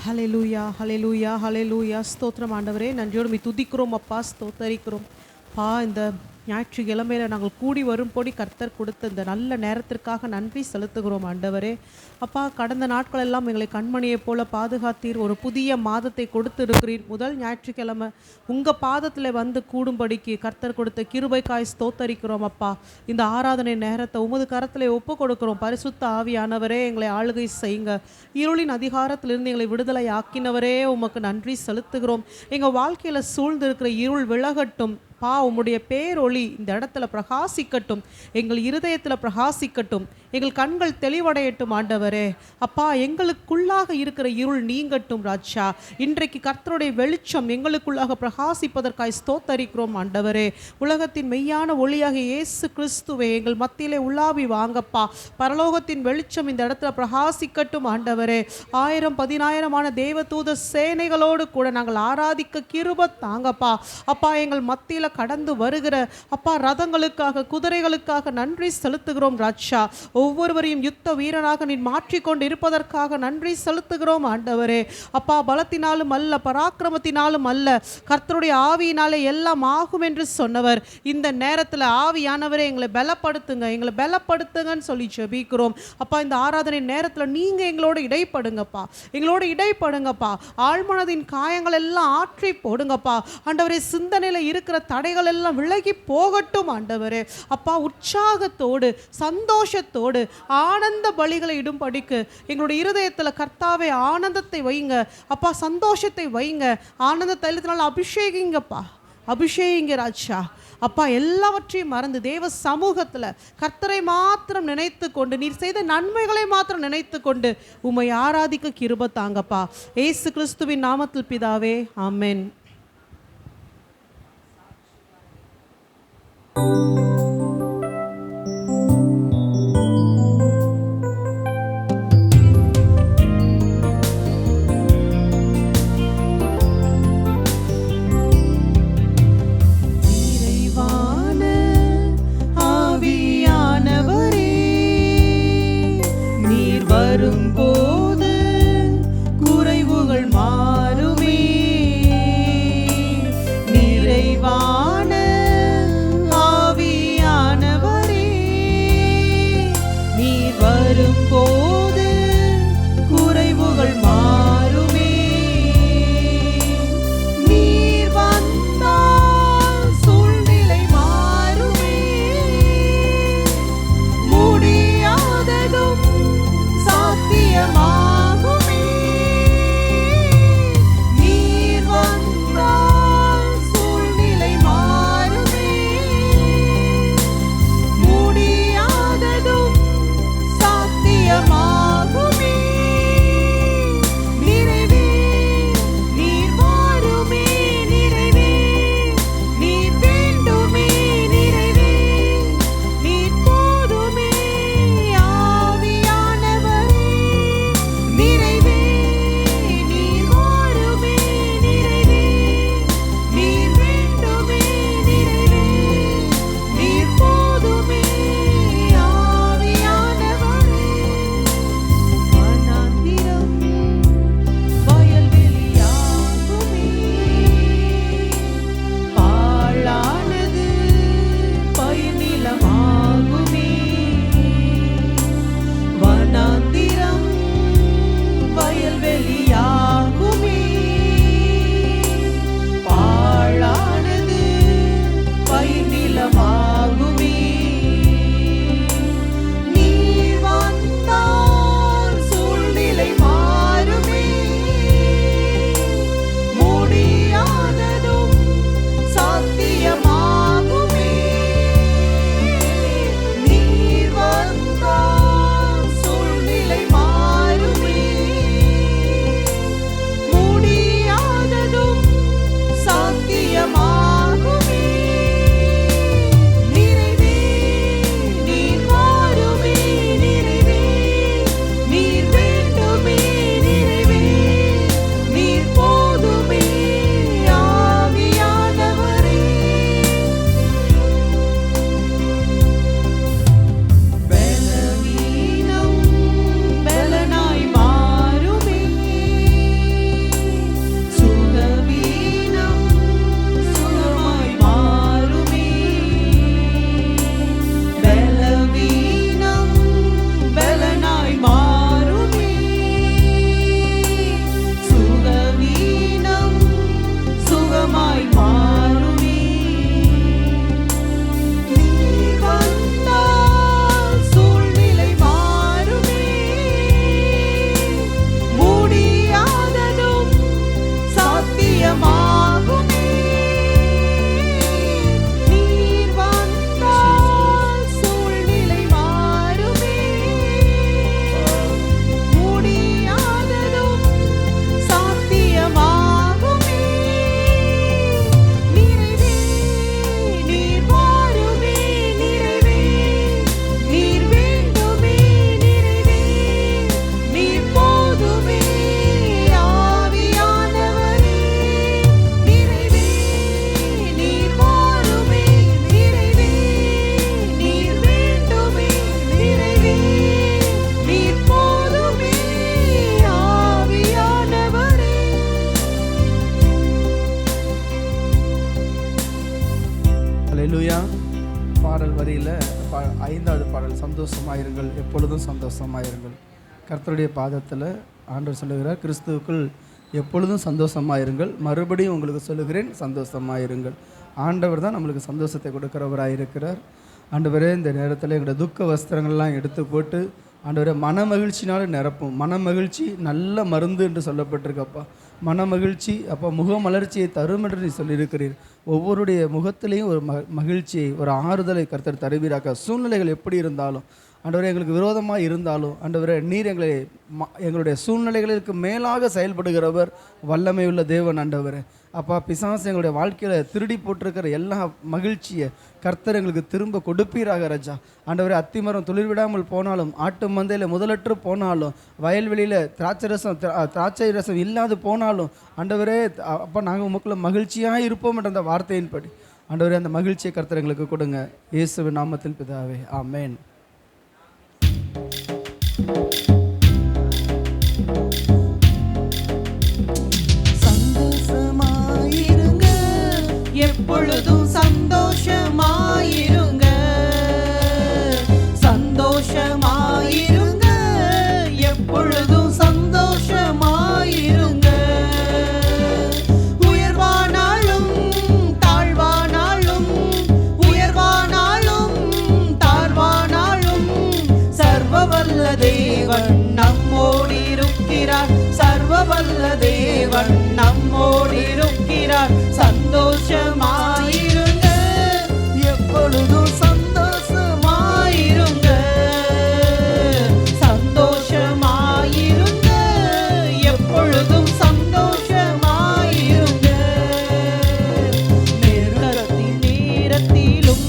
ஹல்லேலூயா ஹல்லேலூயா ஹல்லேலூயா. ஸ்தோத்திரம் ஆண்டவரே, நன்றியோடு மீ துதிக்கிறோம் அப்பா, ஸ்தோத்தரிக்கிறோம் பா. இந்த ஞாயிற்றுக்கிழமையில் நாங்கள் கூடி வரும்படி கர்த்தர் கொடுத்த இந்த நல்ல நேரத்திற்காக நன்றி செலுத்துகிறோம் ஆண்டவரே. அப்பா, கடந்த நாட்கள் எல்லாம் எங்களை கண்மணியை போல பாதுகாத்தீர். ஒரு புதிய மாதத்தை கொடுத்து இருக்கிறீர். முதல் ஞாயிற்றுக்கிழமை உங்கள் பாதத்தில் வந்து கூடும்படிக்கு கர்த்தர் கொடுத்த கிருபைக்காய் ஸ்தோத்தரிக்கிறோம் அப்பா. இந்த ஆராதனை நேரத்தை உமது கரத்தில் ஒப்பு கொடுக்கிறோம். பரிசுத்த ஆவியானவரே, எங்களை ஆளுகை செய்யுங்க. இருளின் அதிகாரத்திலிருந்து எங்களை விடுதலை ஆக்கினவரே, உமக்கு நன்றி செலுத்துகிறோம். எங்கள் வாழ்க்கையில் சூழ்ந்திருக்கிற இருள் விலகட்டும் பா. உம்முடைய பேரொளி இந்த இடத்துல பிரகாசிக்கட்டும், எங்கள் இருதயத்தில் பிரகாசிக்கட்டும், எங்கள் கண்கள் தெளிவடையட்டும் ஆண்டவரே. அப்பா, எங்களுக்குள்ளாக இருக்கிற இருள் நீங்கட்டும் ராஜா. இன்றைக்கு கர்த்தருடைய வெளிச்சம் எங்களுக்குள்ளாக பிரகாசிப்பதற்காய் ஸ்தோத்தரிக்கிறோம் ஆண்டவரே. உலகத்தின் மெய்யான ஒளியாக இயேசு கிறிஸ்துவே, எங்கள் மத்தியிலே உள்ளாவி வாங்கப்பா. பரலோகத்தின் வெளிச்சம் இந்த இடத்துல பிரகாசிக்கட்டும் ஆண்டவரே. 1000-10,000 தேவதூத சேனைகளோடு கூட நாங்கள் ஆராதிக்க கிருபை தாங்கப்பா. அப்பா, எங்கள் மத்தியில் கடந்து வருகிற அப்பா ரதங்களுக்காக, குதிரைகளுக்காக நன்றி செலுத்துகிறோம் ராஜா. ஒவ்வொருவரையும் யுத்த வீரனாக நீ மாற்றிக்கொண்டு இருப்பதற்காக நன்றி செலுத்துகிறோம் ஆண்டவரே. அப்பா, பலத்தினாலும் அல்ல, பராக்கிரமத்தினாலும் அல்ல, கர்த்தருடைய ஆவியினாலே எல்லாம் ஆகும் என்று சொன்னவர். இந்த நேரத்தில் ஆவியானவரே எங்களை பலப்படுத்துங்க, எங்களை பலப்படுத்துங்கன்னு சொல்லி ஜெபிக்கிறோம் அப்பா. இந்த ஆராதனை நேரத்தில் நீங்க எங்களோட இடைப்படுங்கப்பா, எங்களோட இடைப்படுங்கப்பா. ஆழ்மனதின் காயங்கள் எல்லாம் ஆற்றி போடுங்கப்பா ஆண்டவரே. சிந்தனையில் இருக்கிற தடைகள் எல்லாம் விலகி போகட்டும் ஆண்டவரே. அப்பா, உற்சாகத்தோடு சந்தோஷத்தோடு ஆனந்த பலிகளை இடும்படிக்கு எங்களுடைய இருதயத்தில் கர்த்தாவே ஆனந்தத்தை வைங்க அப்பா, சந்தோஷத்தை வைங்க. ஆனந்த தைலத்தினால் அபிஷேகிங்கப்பா, அபிஷேகிங்க ராஜா. அப்பா, எல்லாவற்றையும் மறந்து தேவ சமூகத்தில் கர்த்தரை மாத்திரம் நினைத்து கொண்டு, நீர் செய்த நன்மைகளை மாத்திரம் நினைத்து கொண்டு உம்மை ஆராதிக்க கிருபை தாங்கப்பா. இயேசு கிறிஸ்துவின் நாமத்தில் பிதாவே, ஆமென். வரும்போது குறைவுகள் மாறுமே. நிறைவான ஆவி சந்தோஷமாயிருங்கள், எப்பொழுதும் சந்தோஷமாயிருங்கள். கர்த்தருடைய பாதத்தில் ஆண்டவர் சொல்லுகிறார், கிறிஸ்துவுக்குள் எப்பொழுதும் சந்தோஷமாயிருங்கள். மறுபடியும் உங்களுக்கு சொல்லுகிறேன், சந்தோஷமாயிருங்கள். ஆண்டவர் தான் நம்மளுக்கு சந்தோஷத்தை கொடுக்கிறவராக இருக்கிறார். ஆண்டவரே, இந்த நேரத்தில் எங்களுடைய துக்க வஸ்திரங்கள்லாம் எடுத்து போட்டு ஆண்டவரே மன மகிழ்ச்சினாலும் நிரப்பும். மன மகிழ்ச்சி நல்ல மருந்து என்று சொல்லப்பட்டிருக்கப்பா. மன மகிழ்ச்சி அப்போ முகமலர்ச்சியை தரும் என்று நீ சொல்லியிருக்கிறீர். ஒவ்வொருடைய முகத்திலையும் ஒரு மகிழ்ச்சியை, ஒரு ஆறுதலை கர்த்தர் தருவீராக. சூழ்நிலைகள் எப்படி இருந்தாலும் ஆண்டவரே, எங்களுக்கு விரோதமாக இருந்தாலும் ஆண்டவரே, நீர் எங்களுடைய சூழ்நிலைகளுக்கு மேலாக செயல்படுகிறவர், வல்லமையுள்ள தேவன் ஆண்டவரே. அப்பா, பிசாசு எங்களுடைய வாழ்க்கையில் திருடி போட்டிருக்கிற எல்லா மகிழ்ச்சியை கர்த்தர் எங்களுக்கு திரும்ப கொடுப்பீராக ராஜா. ஆண்டவரே, அத்திமரம் துளிர் விடாமல் போனாலும், ஆட்டு மந்தையில் முதலற்று போனாலும், வயல்வெளியில் திராட்சை ரசம் இல்லாது போனாலும் ஆண்டவரே, அப்பா நாங்கள் உமக்குள்ள மகிழ்ச்சியாக இருப்போம் என்ற அந்த வார்த்தையின்படி ஆண்டவரே, அந்த மகிழ்ச்சியை கர்த்தர் எங்களுக்கு கொடுங்க. இயேசுவின் நாமத்தில் பிதாவே, ஆமென். சந்தோஷமாயிருங்க, எப்பொழுதும் சந்தோஷமாயிருங்க. சந்தோஷமாயிருங்க, எப்பொழுதும் சந்தோஷமாயிருங்க. உயர்வானாலும் தாழ்வானாலும், உயர்வானாலும் தாழ்வானாலும் சர்வவல்ல தேவன் நம்மோடு இருக்கிறார். சர்வவல்ல தேவன் நம்மோடு இருக்கிறார். சந்தோஷமாயிருங்க, எப்பொழுதும் சந்தோஷமாயிருங்க. சந்தோஷமாயிருங்க, எப்பொழுதும் சந்தோஷமாயிருங்க. நெருக்கத்தின் நேரத்திலும்,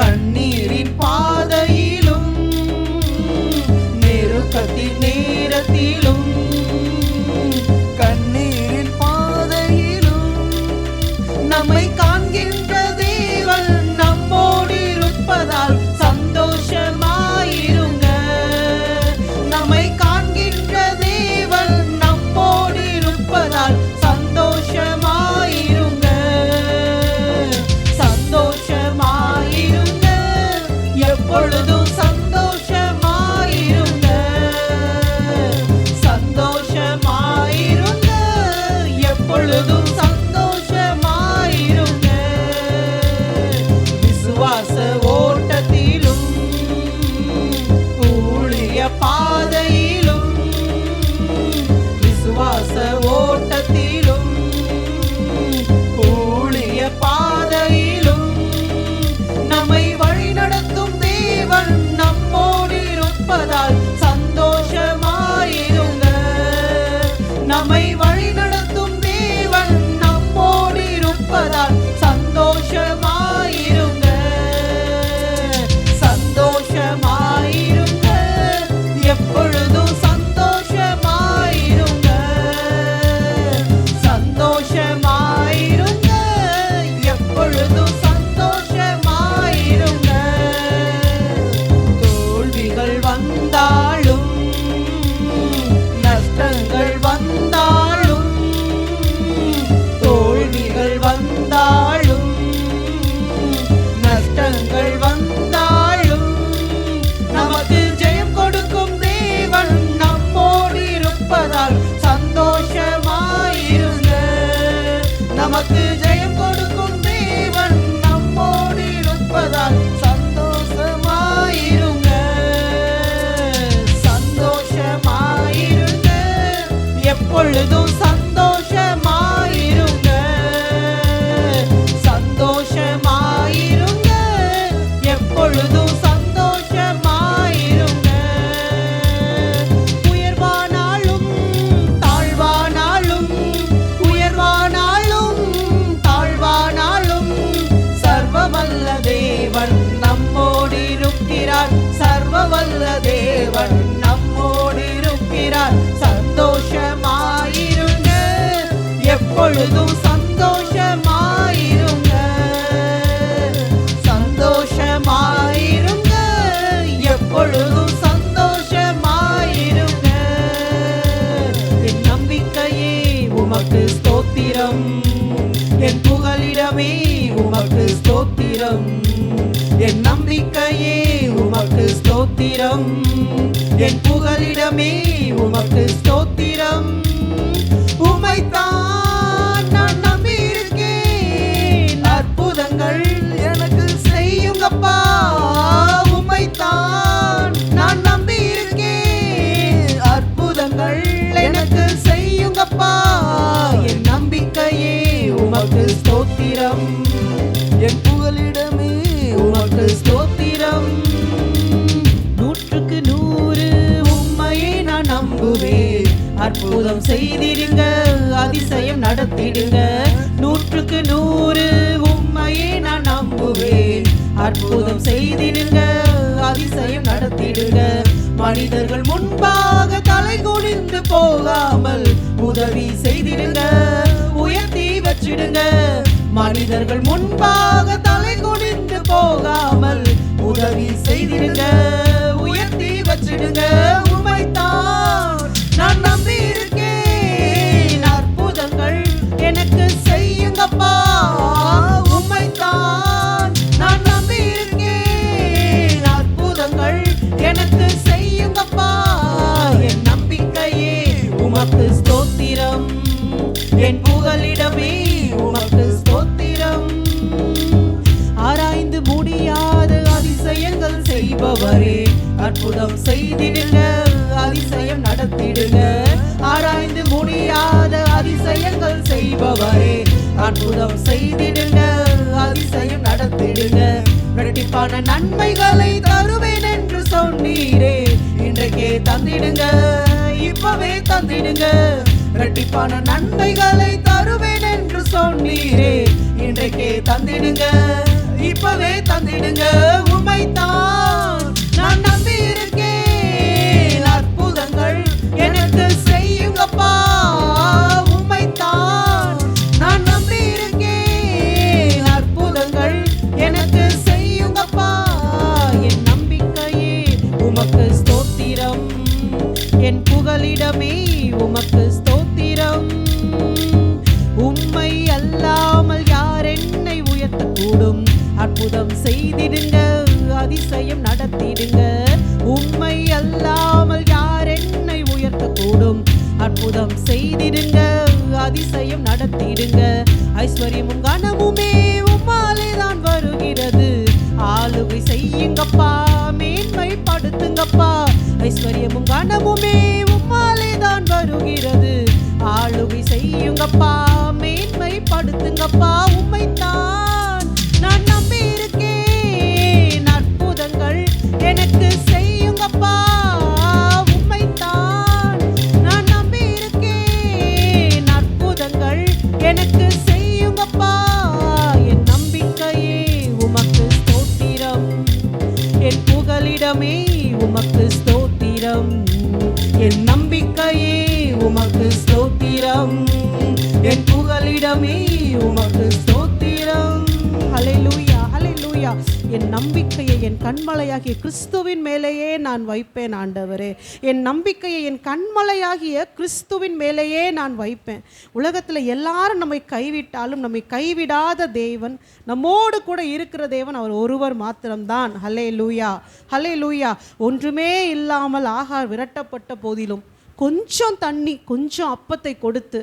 கண்ணீரின் பாதையிலும், நெருக்கத்தின் நேரத்திலும், கண்ணீரின் பாதையிலும் நம்மை காண்கின்ற தேவன் நம்மோடு இருப்பதால் சந்தோஷமாயிருங்க. நம்மை காண்கின்ற தேவன் நம்மோடு இருப்பதால் சந்தோஷமாயிருங்க. சந்தோஷமாயிருங்க, எப்பொழுதும் சந்தோஷமாயிருங்க. சந்தோஷமாயிருங்க, எப்பொழுதும் சந்தோஷமாயிருங்க. விசுவாச ஓட்டத்திலும், ஊழிய பாதையிலும், விசுவாச ஓட்டத்திலும், ஊழிய பாதையிலும் நம்மை வழிநடத்தும் தேவன் நம்மோடு இருப்பதால் சந்தோஷமாயிருங்க. நம்மை வழிநடத்தும் தேவன் நம்மோடு இருப்பதால் சந்தோஷமாயிருங்க. சந்தோஷமாயிருங்க, எப்பொழுதும் சந்தோஷமாயிருங்க. சந்தோஷமாயிருங்க, எப்பொழுதும் சந்தோஷமாயிருங்க. தோல்விகள் வந்தால் என் புகலிடமே உமக்கு ஸ்தோத்திரம். உமைத்தான் நான் நம்பியிருக்கேன், அற்புதங்கள் எனக்கு செய்யுங்கப்பா. உமைத்தான் நான் நம்பியிருக்கேன், அற்புதங்கள் எனக்கு செய்யுங்கப்பா. என் நம்பிக்கையே உமக்கு ஸ்தோத்திரம், என் புகலிடமே உமக்கு ஸ்தோத்திரம். 100க்கு 100 உம்மையே நான் நம்புவேன், அற்புதம் செய்திடுங்க, அதிசயம் நடத்திடுங்க. 100க்கு 100 உம்மையே நான் நம்புவேன், அற்புதம் செய்திடுங்க, அதிசயம் நடத்திடுங்க. மனிதர்கள் முன்பாக தலை குனிந்து போகாமல் உதவி செய்திடுங்க, உயர்த்தி வச்சிடுங்க. மனிதர்கள் முன்பாக தலை குனிந்து போகாமல் உதவி செய்திடுங்க, உயர்த்தி வச்சிடுங்க. உமைத்தான் நான் நம்பி இருக்கேன், அற்புதங்கள் எனக்கு செய்யுங்கப்பா. உமைத்தான் நான் நம்பி இருக்கேன், அற்புதங்கள் எனக்கு செய்யுங்கப்பா. என் நம்பிக்கையே உமக்கு ஸ்தோத்திரம், என் புகலிடமே உமக்கு ஸ்தோத்திரம். ஆராய்ந்து முடியாத அதிசயங்கள் செய்பவரே, அற்புதம் செய்திடுங்க, அதிசயம் நடத்திடுங்க. ஆராய்ந்து முடியாத அதிசயங்கள் செய்பவரே, அற்புதம் செய்திடுங்க, அதிசயம் நடத்திடுங்க. இரட்டிப்பான நன்மைகளை தருவேன் என்று சொன்னீரே, இன்றைக்கே தந்திடுங்க, இப்பவே தந்திடுங்க. இரட்டிப்பான நன்மைகளை தருவேன் என்று சொன்னீரே, இன்றைக்கே தந்திடுங்க, இப்பவே தந்திடுங்க. உமைத்தான் நான் நம்பி இருக்கேன், அற்புதங்கள் எனக்கு செய்யுங்கப்பா. உமைத்தான் நான் நம்பி இருக்கேன், அற்புதங்கள் எனக்கு செய்யுங்கப்பா. என் நம்பிக்கையே உமக்கு ஸ்தோத்திரம், என் புகலிடமே உமக்கு ஸ்தோத்திரம். உம்மை அல்லாமல் யார் என்னை உயர்த்தக்கூடும், அற்புதம் செய்திடுங்க, அதிசயம் நடத்திடுங்க. உம்மை அல்லாமல் யார் என்னை உயர்த்தக்கூடும், அற்புதம் செய்திடுங்க, அதிசயம் நடத்திடுங்க. ஐஸ்வர்யமும் கனமுமே உம்மாலே தான் வருகிறது, ஆளுகை செய்யுங்கப்பா, மேன்மைப்படுத்துங்கப்பா. ஐஸ்வர்யமும் கனமுமே உம்மாலே தான் வருகிறது, ஆளுகை செய்யுங்கப்பா, மேன்மைப்படுத்துங்கப்பா. உம்மைத்தான் நான் நம்பி இருக்கேன், அற்புதங்கள் எனக்கு செய்யுங்கப்பா. உம்மைத்தான் நான் நம்பி இருக்கேன், அற்புதங்கள் எனக்கு செய்யுங்கப்பா. என் நம்பிக்கையே உமக்கு ஸ்தோத்திரம், என் புகலிடமே உமக்கு ஸ்தோத்திரம். என் நம்பிக்கையே உமக்கு ஸ்தோத்திரம், என் புகலிடமே உமக்கு ஸ்தோத்திரம். ஹல்லேலூயா, ஹல்லேலூயா. என் நம்பிக்கையை என் கண்மலையாகிய கிறிஸ்துவின் மேலேயே நான் வைப்பேன் ஆண்டவரே. என் நம்பிக்கையை என் கண்மலையாகிய கிறிஸ்துவின் மேலேயே நான் வைப்பேன். உலகத்தில் எல்லாரும் நம்மை கைவிட்டாலும் நம்மை கைவிடாத தேவன், நம்மோடு கூட இருக்கிற தேவன் அவர் ஒருவர் மாத்திரம்தான். ஹல்லேலூயா, ஹல்லேலூயா. ஒன்றுமே இல்லாமல் ஆகார் விரட்டப்பட்ட போதிலும் கொஞ்சம் தண்ணி கொஞ்சம் அப்பத்தை கொடுத்து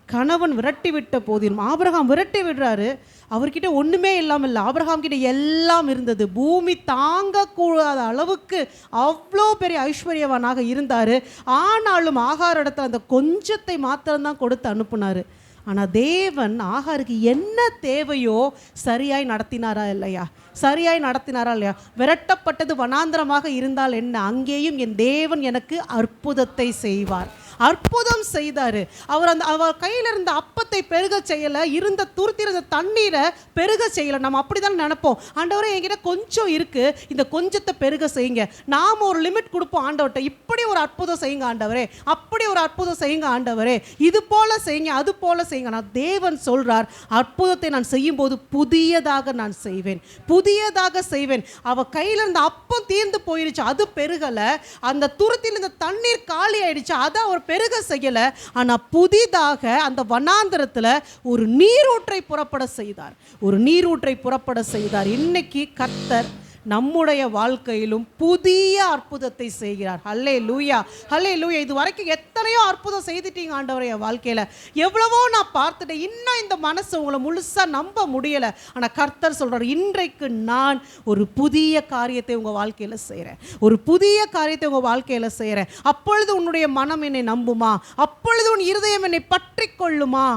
கணவன் விரட்டி விட்ட போதிலும், ஆபிரகாம் விரட்டி விடுறாரு, அவர்கிட்ட ஒன்றுமே இல்லாமல் இல்லை, ஆபிரகாம் கிட்ட எல்லாம் இருந்தது, பூமி தாங்கக்கூடாத அளவுக்கு அவ்வளோ பெரிய ஐஸ்வர்யவானாக இருந்தார். ஆனாலும் ஆகார் இடத்துல அந்த கொஞ்சத்தை மாத்திரம்தான் கொடுத்து அனுப்புனார். ஆனால் தேவன் ஆகாருக்கு என்ன தேவையோ சரியாய் நடத்தினாரா இல்லையா? சரியாய் நடத்தினாரா இல்லையா? விரட்டப்பட்டது வனாந்திரமாக இருந்தால் என்ன, அங்கேயும் என் தேவன் எனக்கு அற்புதத்தை செய்வார். அற்புதம் செய்தார். அவர் கையில் இருந்த அப்பத்தை பெருக செய்யலை, இருந்த துருத்திருந்த தண்ணீரை பெருக செய்யலை. நம்ம அப்படி தான் நினைப்போம், ஆண்டவரே என்கிட்ட கொஞ்சம் இருக்குது, இந்த கொஞ்சத்தை பெருக செய்யுங்க. நாம் ஒரு லிமிட் கொடுப்போம் ஆண்டவர்கிட்ட, இப்படி ஒரு அற்புதம் செய்யுங்க ஆண்டவரே, அப்படி ஒரு அற்புதம் செய்யுங்க ஆண்டவரே, இது போல செய்யுங்க, அது போல செய்யுங்க. நான் தேவன் சொல்கிறார், அற்புதத்தை நான் செய்யும்போது புதியதாக நான் செய்வேன், புதியதாக செய்வேன். அவள் கையில் இருந்த அப்பம் தீர்ந்து போயிடுச்சு, அது பெருகலை. அந்த துருத்தியில் இருந்த தண்ணீர் காலி ஆயிடுச்சு, அதை அவர் பெருக செய்யல. ஆனா புதிதாக அந்த வனாந்தரத்துல ஒரு நீரூற்றை புறப்பட செய்தார், ஒரு நீரூற்றை புறப்பட செய்தார். இன்னைக்கு கர்த்தர் நம்முடைய வாழ்க்கையிலும் புதிய அற்புதத்தை செய்கிறார். ஹல்லேலூயா, ஹல்லேலூயா. இது வரைக்கும் எத்தனையோ அற்புதம் செய்துட்டீங்க ஆண்டவரே என் வாழ்க்கையில். எவ்வளவோ நான் பார்த்துட்டேன், இன்னும் இந்த மனசு உங்களை முழுசாக நம்ப முடியலை. ஆனால் கர்த்தர் சொல்கிறார், இன்றைக்கு நான் ஒரு புதிய காரியத்தை உங்கள் வாழ்க்கையில் செய்கிறேன், ஒரு புதிய காரியத்தை உங்கள் வாழ்க்கையில் செய்கிறேன். அப்பொழுது உன்னுடைய மனம் என்னை நம்புமா? அப்பொழுது உன் இருதயம் என்னை பற்றி கொள்ளுமா?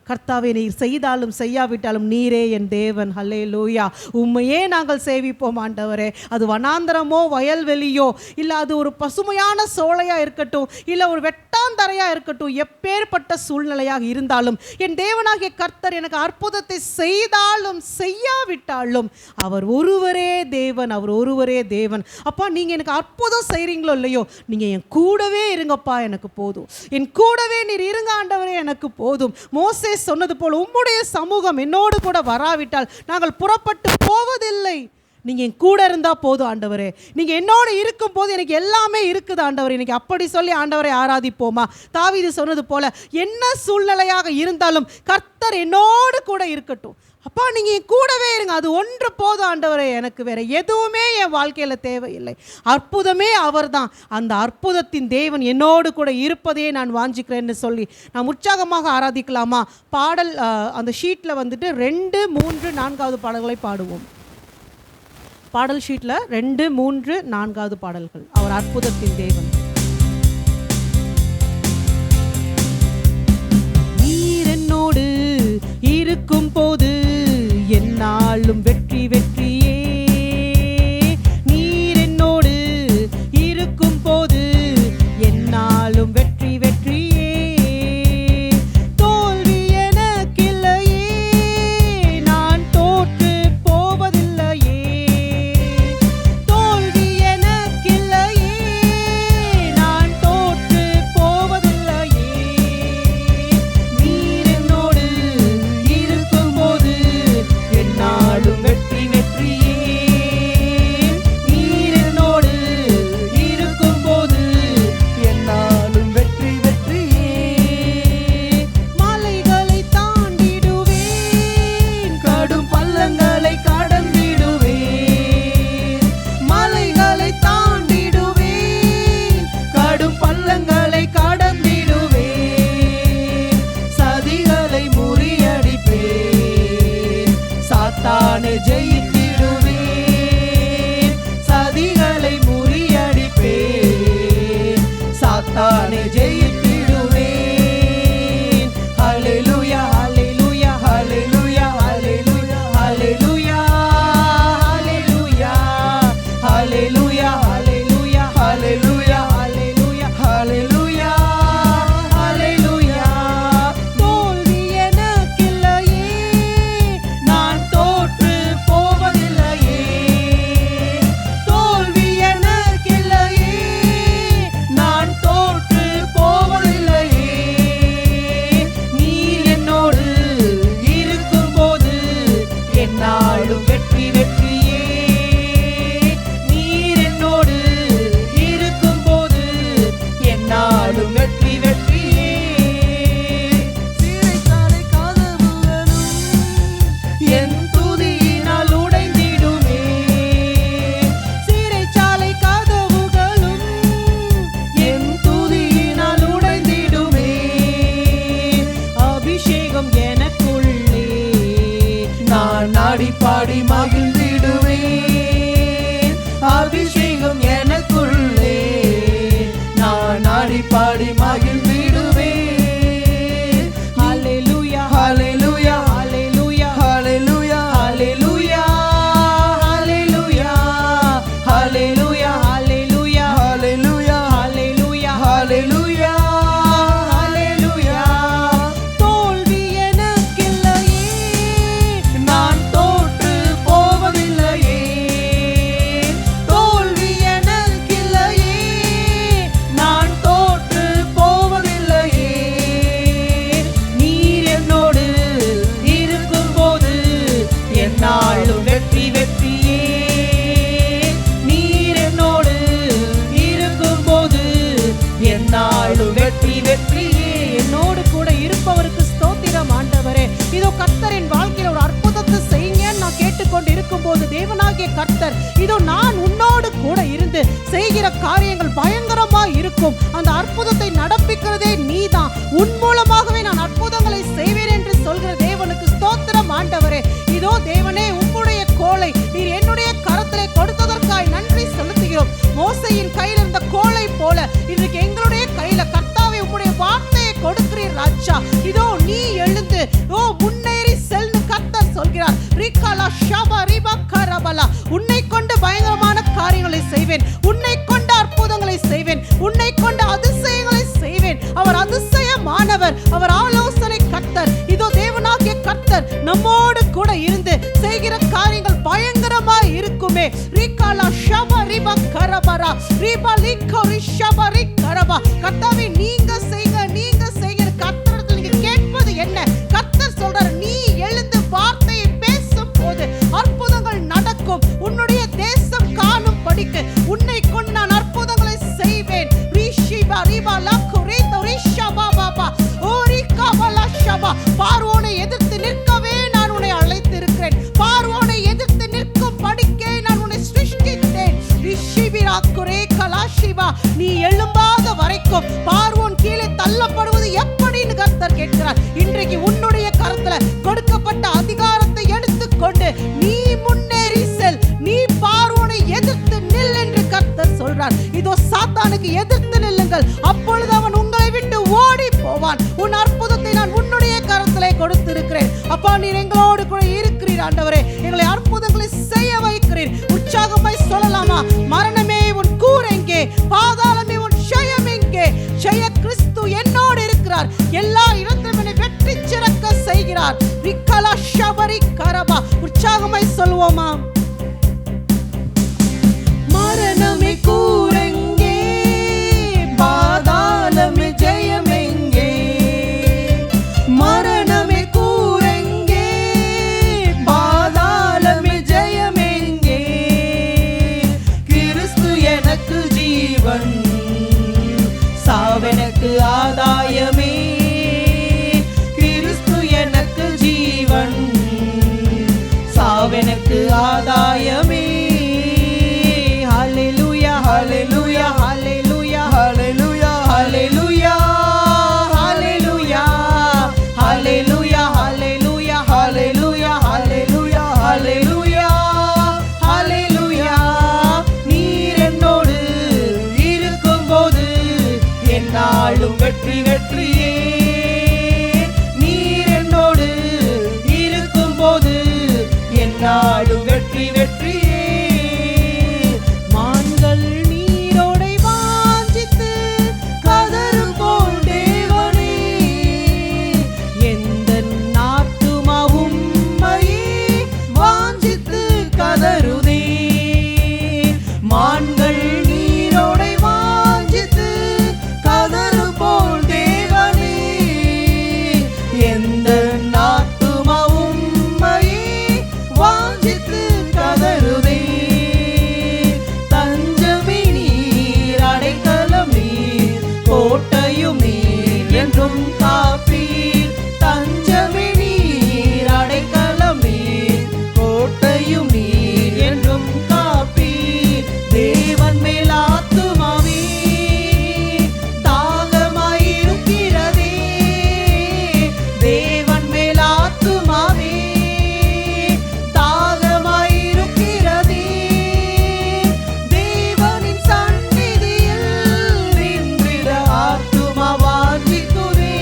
கர்த்தாவே, நீர் செய்தாலும் செய்யாவிட்டாலும் நீரே என் தேவன். ஹல்லேலூயா. உம்மையே நாங்கள் சேவிப்போம் ஆண்டவரே. அது வனாந்தரமோ வயல்வெளியோ, இல்லை அது ஒரு பசுமையான சோலையாக இருக்கட்டும், இல்லை ஒரு வெட்டாந்தரையாக இருக்கட்டும், எப்பேற்பட்ட சூழ்நிலையாக இருந்தாலும் என் தேவனாகிய கர்த்தர் எனக்கு அற்புதத்தை செய்தாலும் செய்யாவிட்டாலும் அவர் ஒருவரே தேவன், அவர் ஒருவரே தேவன். அப்பா, நீங்கள் எனக்கு அற்புதம் செய்கிறீங்களோ இல்லையோ, நீங்கள் என் கூடவே இருங்கப்பா, எனக்கு போதும். என் கூடவே நீர் இருங்க ஆண்டவரே, எனக்கு போதும். மோசே சொன்னது போல் உம்முடைய சமூகம் என்னோடு கூட வராவிட்டால் நாங்கள் புறப்பட்டு போவதில்லை. நீங்கள் என் கூட இருந்தால் போதும் ஆண்டவரே. நீங்கள் என்னோடு இருக்கும் போது எனக்கு எல்லாமே இருக்குது ஆண்டவரே. இன்னைக்கு அப்படி சொல்லி ஆண்டவரை ஆராதிப்போமா? தாவீது சொன்னது போல, என்ன சூழ்நிலையாக இருந்தாலும் கர்த்தர் என்னோடு கூட இருக்கட்டும். அப்பா, நீங்கள் என் கூடவே இருங்க, அது ஒன்று போதும் ஆண்டவரே. எனக்கு வேற எதுவுமே என் வாழ்க்கையில் தேவையில்லை. அற்புதமே அவர் தான். அந்த அற்புதத்தின் தேவன் என்னோடு கூட இருப்பதையே நான் வாஞ்சிக்கிறேன்னு சொல்லி நாம் உற்சாகமாக ஆராதிக்கலாமா? பாடல் அந்த ஷீட்டில் வந்துட்டு 2, 3, 4வது பாடல்களை பாடுவோம். பாடல் ஷீட்டில் 2, 3, 4வது பாடல்கள். அவர் அற்புதத்தின் தேவன். நீர் என்னோடு இருக்கும் போது என்னாலும் வெற்றி வெற்றியே. நீர் என்னோடு இருக்கும் போது என்னாலும் வெற்றி வெற்றியே. தோல்வி எனக்கில்லையே, நான் தோற்று போவதில்லையே. தோல்வி எனக்கில்லையே, நான் தோற்று போவதில்லையே. நீர் என்னோடு இருக்கும் போது என்னாலும் வெற்றி வெற்றியே. நீர் என்னோடு இருக்கும் போது என்னாலும் வெற்றி வெற்றியே. மலைகளை தாண்டிடுவேன், கடும் பள்ளங்களை கடந்திடுவேன். மலைகளை தாண்டிடுவேன், கடும் பள்ளங்களை கடந்திடுவேன். சதிகளை முறியடிப்பேன், சாத்தானை ஜெயித்திடுவேன். சதிகளை முறியடிப்பேன், சாத்தானை ஜெயித்திடுவேன். ஹல்லேலூயா, ஹல்லேலூயா, ஹல்லேலூயா, ஹல்லேலூயா, ஹல்லேலூயா, ஹல்லேலூயா, ஹல்லேலூயா, ஹல்லேலூயா, ஹல்லேலூயா, ஹல்லேலூயா, ஹல்லேலூயா, ஹல்லேலூயா. தோல்வி எனக்கில்லையே, நான் தோற்று போவதில்லையே. தோல்வி எனக்கில்லையே, நான் தோற்று போவதில்லையே. நீர் என்னோடு இருக்கும்போது என்னாலும் வெற்றி வெற்றியே. நீர் என்னோடு இருக்கும்போது என்னாலும் வெற்றி வெற்றியே. சிறைச்சாலை கதவுகளும் என் துதியினால் உடைந்திடுமே. சிறைச்சாலை கதவுகளும் என் துதியினால் உடைந்திடுமே. அபிஷேகம் எனக்குள்ளே, நான் ஆடி பாடி மகிழ்ந்திடுவேன். அபிஷேகம் எனக்குள்ளே, நான் ஆடி பாடி மகிழ்ந்திடுவேன். ஹல்லேலூயா, ஹல்லேலூயா, ஹல்லேலூயா, ஹல்லேலூயா, ஹல்லேலூயா, ஹல்லேலூயா, ஹல்லேலூயா, ஹல்லேலூயா, ஹல்லேலூயா, ஹல்லேலூயா, ஹல்லேலூயா, ஹல்லேலூயா. தோல்வி எனக்கில்லையே, நான் தோற்று போவதில்லையே. தோல்வி எனக்கில்லையே, நான் தோற்று போவதில்லையே. நீர் என்னோடு இருக்கும்போது என்னாலும் வெற்றி வெற்றியே. நீர் என்னோடு இருக்கும்போது என்னாலும் வெற்றி வெற்றியே. என்னோடு கூட இருப்பவருக்கு ஸ்தோத்திரம் ஆண்டவரே. இதோ கர்த்தரின் வாழ்க்கையில் ஒரு அற்புதத்தை செய்யுங்கன்னு நான் கேட்டுக்கொண்டு இருக்கும்போது தேவனாகிய கர்த்தர் இதோ நான் உன்னோடு கூட இருந்து செய்கிற காரியங்கள் பயங்கரமா இருக்கும். அந்த அற்புதத்தை நடப்பிக்கிறதே நீதான். உன் மூலமாகவே நான் அற்புதங்களை செய்வேன் என்று சொல்கிற தேவனுக்கு ஸ்தோத்திரம் ஆண்டவரே. இதோ தேவனே, உம்முடைய கோலை நீர் என்னுடைய கரத்திலே கொடுத்ததற்காய் நன்றி செலுத்துகிறோம். மோசையின் கையில் இருந்த கோலை போல இன்றைக்கு எங்களுடைய கையில கர்த்தாவே உம்முடைய வார்த்தையை கொடுக்கிறீர் ராஜா. இதோ நீ எழுந்து முன்னேறி செல்னு கர்த்தர் சொல்கிறார். ரிகாலா ஷபா ரிபா கரபலா, உன்னை கொண்டு பயங்கரமான காரியங்களை செய்வேன், உன்னை கொண்டு அற்புதங்களை செய்வேன், உன்னை கொண்டு அதிசயங்களை செய்வேன். அவர் அதிசயமானவர், அவர் ஆலோசனை கர்த்தர். இதோ தேவனாகிய கர்த்தர் நம்மோடு கூட இருந்து செய்கிற காரியங்கள் பயங்கரமா இருக்குமே. ரிகாலா ஷபா ரிபா கரபரா ரிபா லிகோ ரிஷபா ரிகரபா. கர்த்தாவே நீங்க செய்க, நீங்க செய்க. கர்த்தரிடத்தில் நீங்க கேட்பது என்ன? கர்த்தர் சொல்றார், நீ எழுந்து வார்த்தையை பேசும் போது அற்புதங்கள் நடக்கும். உன்னுடைய தேசம் காணும் படிக்கு உன்னை கொண்டு நான் அற்புதங்களை செய்வேன். ரிஷிபா ரிபா லகு ரிதோ ரிஷபா பாபா ஓரிகா வலா ஷபா. பார்வோனை எதிர்த்து நிற்கவே நான் உன்னை அழைத்திருக்கிறேன். பார்வோனை எதிர்த்து நிற்கும் படிக்கே நான் உன்னை சிருஷ்டித்தேன். ரிஷிபிரா குரே கலாஷிபா. நீ எழும்பாத வரைக்கும் பார்வோன் கீழே தள்ளப்படுவது எப்படின்னு கர்த்தர் கேட்கிறார். இன்றைக்கு உன்னுடைய கரத்துல கொடுக்கப்பட்ட அதிகாரத்தை எடுத்துக்கொண்டு நீ முன்னேறி செல். நீ பார்வோனை எதிர்த்து நில் என்று கர்த்தர் சொல்றார். இதோ சாத்தானுக்கு எதிர்த்து நில்லுங்கள், அப்பொழுது அவன் உங்களை விட்டு ஓடி போவான். உன் அற்புதத்தை நான் உன்னுடைய கரத்திலே கொடுத்திருக்கிறேன். அப்பா, நீர் எங்களோடு கூட இருக்கிறீர் ஆண்டவரே. எங்களை அற்புதங்களை செய்ய வைக்கிறீர். உற்சாகமாய் சொல்லலாமா? மரணமே உன் கூர் எங்கே? பாதாளமே உன் ஜெயம் எங்கே? ஜெய கிறிஸ்து என்னோடு இருக்கிறார். எல்லா இடத்திலும் என்னை வெற்றி சிறக்க செய்கிறார். ரிகலா ஷபரி கரபா. உற்சாகமாய் சொல்வோமா? மரணமே கூர் எங்கே? பாதாளமே ஜெயம் எங்கே? மரணமே கூர் எங்கே? பாதாளமே ஜெயம் எங்கே? கிறிஸ்து எனக்கு ஜீவன், சாவெனக்கு ஆதாயமே. கிறிஸ்து எனக்கு ஜீவன், சாவெனக்கு ஆதாயமே. ஹல்லேலூயா ஹல்லேலூயா ஹல்லேலூயா ஹல்லேலூயா ஹல்லேலூயா ஹல்லேலூயா ஹல்லேலூயா ஹல்லேலூயா ஹல்லேலூயா ஹல்லேலூயா ஹல்லேலூயா ஹல்லேலூயா. நீர் என்னோடு இருக்கும்போது என்னாலும் வெற்றி வெற்றியே. நீர் என்னோடு இருக்கும்போது என்னாலும் வெற்றி வெற்றியே. மான்கள் நீரோடை வாஞ்சித்து கதறும் போல் தேவனே, எந்தன் ஆத்துமாவும் உம்மையே வாஞ்சித்து கதறுதே. மான்கள் நீரோடை வாஞ்சித்து கதறும் போல் தேவனே, எந்தன் ஆத்துமாவும் உம்மையே வாஞ்சித்து கதறுதே. தஞ்சமே நீர், அடைக்கலம் நீர், கோட்டையும் நீர் என்றும் காப்பீர். தஞ்சமே நீர், அடைக்கலம் நீர், கோட்டையும் நீர் என்றும் காப்பீர். தேவன் மேல் ஆத்துமாவே தாகமாயிருக்கிறதே. தேவன் மேல் ஆத்துமாவே தாகமாயிருக்கிறதே. தேவனின் சந்நிதியில் நின்றிட ஆத்துமா வாஞ்சிக்குதே.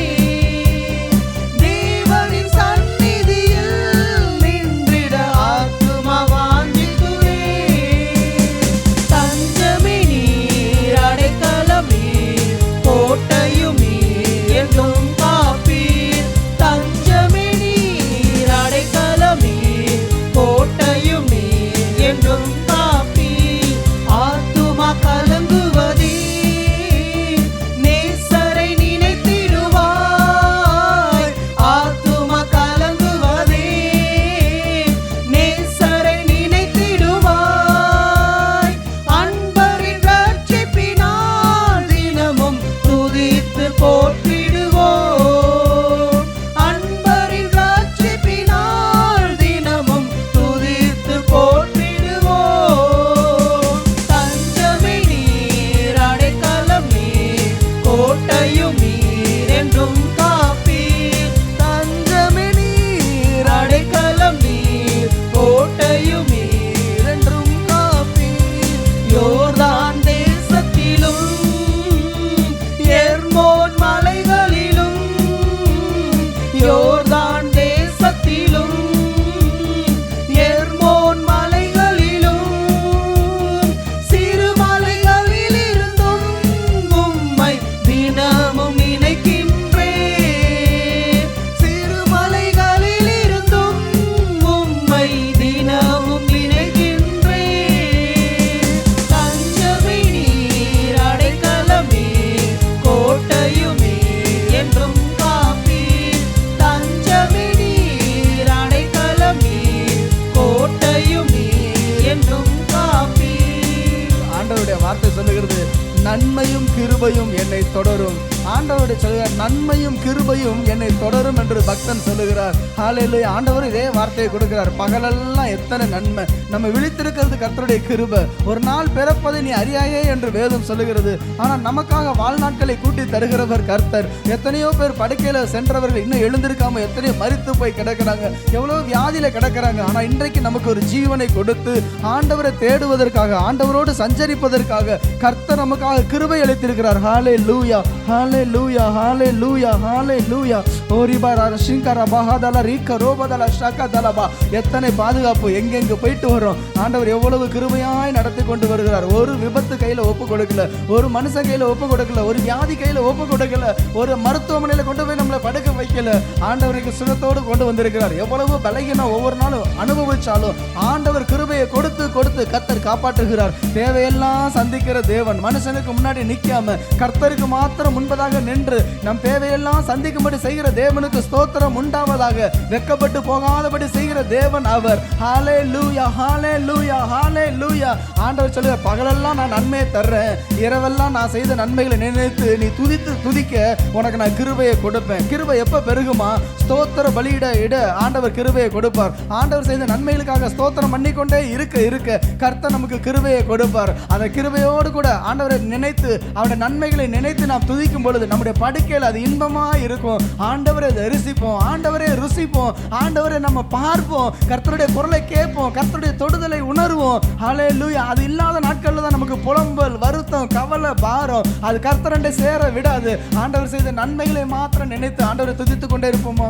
கிருபையும் என்னை தொடரும். ஆண்டவருடைய சொல்கிறார், நன்மையும் கிருபையும் என்னை தொடரும் என்று பக்தன் சொல்லுகிறார். ஹல்லேலூயா. ஆண்டவர் இதே வார்த்தையை கொடுக்கிறார். பகலெல்லாம் எத்தனை நன்மை, நம்ம விழித்திருக்கிறது கர்த்தருடைய கிருபை. ஒரு நாள் பிறப்பதை நீ அறியாயே என்று வேதம் சொல்லுகிறது. ஆனால் நமக்காக வாழ்நாட்களை கூட்டி தருகிறவர் கர்த்தர். எத்தனையோ பேர் படுக்கையில சென்றவர்கள் இன்னும் எழுந்திருக்காம எத்தனையோ மரித்து போய் கிடக்கிறாங்க, எவ்வளவு வியாதியில கிடக்கிறாங்க. ஆனால் இன்றைக்கு நமக்கு ஒரு ஜீவனை கொடுத்து ஆண்டவரை தேடுவதற்காக, ஆண்டவரோடு சஞ்சரிப்பதற்காக கர்த்தர் நமக்காக கிருபை அளித்திருக்கிறார். ஹல்லேலூயா, ஹல்லேலூயா, ஹல்லேலூயா, ஹல்லேலூயா. ஓரிபாரா ஷிங்கரா பஹதல ரீக ரோபதல ஷகதலபா. எத்தனை பாதுகாப்பு, எங்கெங்க போயிட்டு வரோம். ஆண்டவர் எவ்வளவு கிருபையாய் நடத்தி கொண்டு வருகிறார். ஒரு விபத்து கையில ஒப்பு கொடுக்கல, ஒரு மனுஷன் கையில ஒப்பு கொடுக்கல, ஒரு வியாதி கையில ஒப்பு கொடுக்கல, ஒரு மருத்துவமனையில கொண்டு போய் நம்மளை படுக்க வைக்கல. ஆண்டவருக்கு சுகத்தோடு கொண்டு வந்திருக்கிறார். எவ்வளவு பலகீனம் ஒவ்வொரு நாளும் அனுபவிச்சாலும் ஆண்டவர் கிருபையை கொடுத்து கொடுத்து கர்த்தர் காப்பாற்றுகிறார். தேவையெல்லாம் சந்திக்கிற தேவன், மனுஷனுக்கு முன்னாடி நிற்காம கர்த்தருக்கு மாத்திரம் முன்பதாக நின்று நம் தேவையெல்லாம் சந்திக்கும்படி செய்கிற தேவனுக்கு ஸ்தோத்திரம் உண்டாவதாக. வெட்கப்பட்டு போகாதபடி செய்கிற தேவன் அவர். ஹல்லேலூயா, ஹல்லேலூயா, ஹல்லேலூயா. ஆண்டவர் சொல்லுவார், பகலெல்லாம் நான் நன்மையை தர்றேன், இரவெல்லாம் நான் செய்த நன்மைகளை நினைத்து நீ துதித்து துதிக்க உனக்கு நான் கிருபையை கொடுப்பேன். கிருபை எப்ப பெருகுமா? ஸ்தோத்திர பலியிட இட ஆண்டவர் கிருபையை கொடுப்பார். ஆண்டவர் செய்த நன்மைகளுக்காக ஸ்தோத்திரம் பண்ணிக்கொண்டே இருக்க இருக்க கர்த்தர் நமக்கு கிருபையை கொடுப்பார். அந்த கிருபையோடு கூட ஆண்டவரை நினைத்து அவருடைய நன்மைகளை நினைத்து நாம் துதிக்கும் பொழுது நம்முடைய படுக்கையில் அது இன்பமா இருக்கும். ஆண்டவரை தரிசிப்போம், ஆண்டவரை ருசிப்போம், ஆண்டவரை நம்ம பார்ப்போம், கர்த்தருடைய குரலை கேட்போம், கர்த்தருடைய தொடுதலை உணர்வோம். ஹல்லேலூயா. அது இல்லாத நாட்கள்ல தான் நமக்கு புலம்பல், வருத்தம், கவலை, பாரம் அது கர்த்தரண்டை சேர விடாது. ஆண்டவர் செய்த நன்மைகளை மாத்திரம் நினைத்து ஆண்டவரை துதித்துக் கொண்டே இருப்போமா?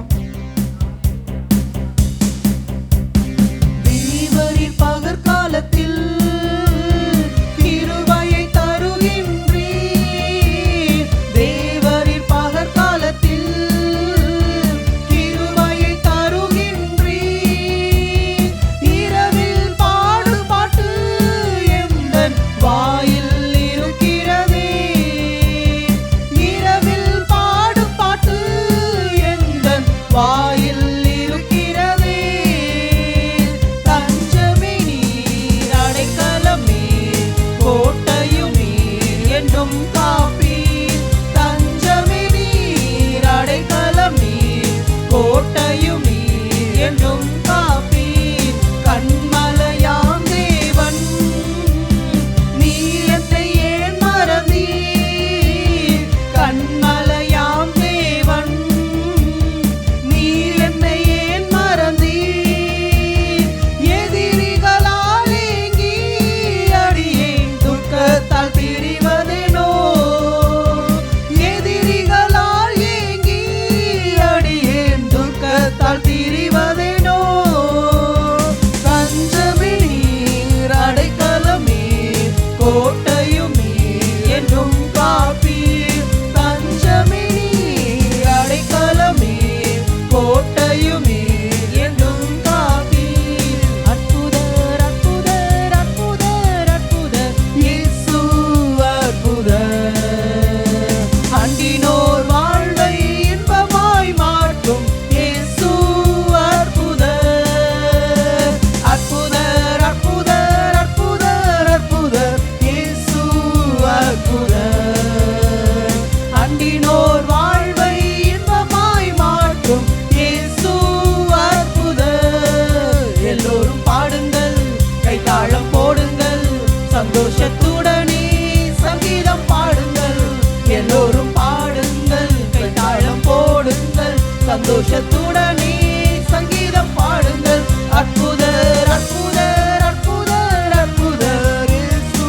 தேவரின் பகற்காலத்தில் கிருபையை தருகின்றீர். தேவரின் பகற்காலத்தில் கிருபையை தருகின்றீர். இரவில் பாடும் பாட்டு எந்தன் வாயில் இருக்கிறதே. இரவில் பாடும் பாட்டு எந்தன் வாயில் இருக்கிறதே. தஞ்சமே நீர், அடைக்கலமே, கோட்டையுமே என்றும் காப்பீர். தஞ்சமே நீர், அடைக்கலமே, கோட்டையுமே என்றும் காப்பீர். கண்மலையாம் தேவன், நீர் என்னை ஏன் மறந்தீர்? கண்மலையாம் தேவன், நீர் என்னை ஏன் மறந்தீர்? எதிரிகளால் ஏங்கி அடியேன் துக்கத்தால் திரிவதேனோ? எதிரிகளால் ஏங்கி அடியேன் துக்கத்தால் திரிவதேனோ? தஞ்சமே நீர், அடைக்கலமே, கோட்டையுமே என்றும் காப்பீர். தஞ்சமே நீர், அடைக்கலமே, கோட்டையுமே என்றும் காப்பீர். அற்புதர், அற்புதர், அற்புதர், அற்புதர், இயேசு அற்புதர். அண்டினோர் வாழ்வை இன்பமாய் மாற்றும் இயேசு அற்புதர். அற்புதர், அற்புதர், அற்புதர், அற்புதர், இயேசு அற்புதர். அண்டினோர் வாழ்வை இன்பமாய் மாற்றும் இயேசு அற்புதர். எல்லோரும் பாடுங்கள், கைத்தாளம் போடுங்கள், சந்தோஷத்துடனே சங்கீதம் பாடுங்கள். எல்லோரும் பாடுங்கள், கைத்தாளம் போடுங்கள், சந்தோஷத்துடனே சங்கீதம் பாடுங்கள். அற்புதர், அற்புதர், அற்புதர், அற்புதர், இயேசு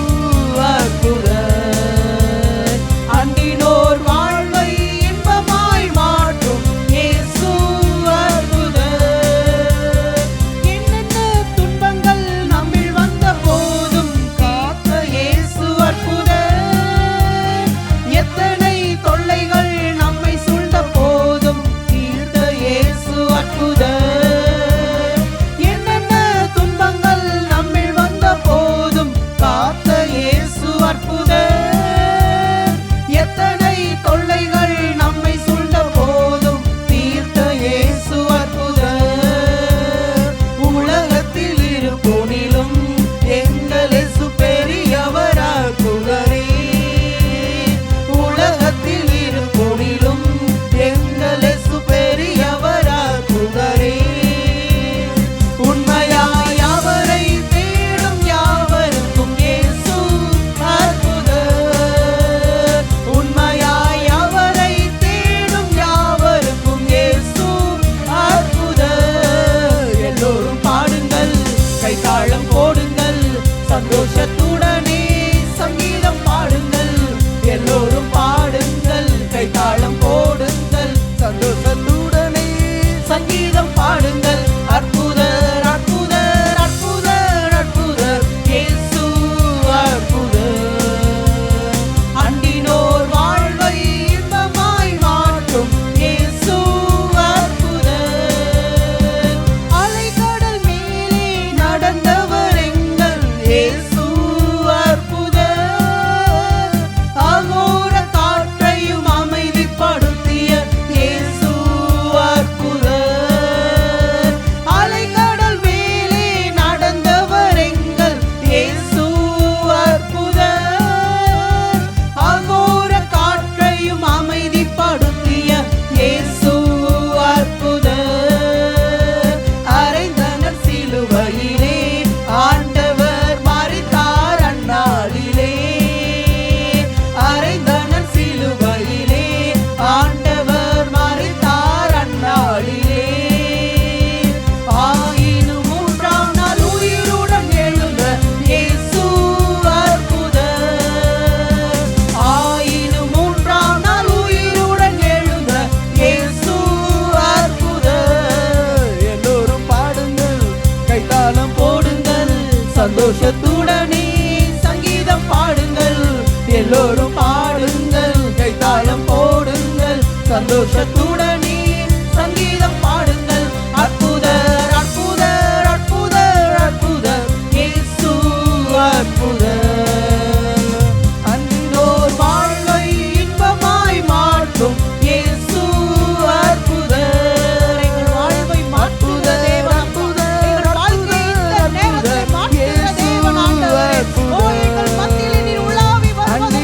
அற்புதர். அண்டினோர் வாழ்வை இன்பமாய் மாற்றும் இயேசு அற்புதர். என்னென்ன துன்பங்கள் நம்மில் வந்த போதும் காத்த இயேசு அற்புதர். எத்தனை தொல்லைகள் நம்மை சூழ்ந்த போதும் தீர்த்த இயேசு சந்தோஷத்துடனே சங்கீதம் பாடுங்கள். அற்புதர் அற்புதர் அற்புதர் அற்புதர் இயேசு அற்புதர். அன்போர் வாழ்வை இன்பமாய் மாற்றும் இயேசு அற்புதர். எங்கள் வாழ்வை மாற்றுகிற தேவன், எங்கள் வாழ்க்கையை இந்த நேரத்தில் மாற்றுகிற தேவன் ஆண்டவரே. ஓ, எங்கள் மத்தியிலே நீர் உலாவி வருவதற்காக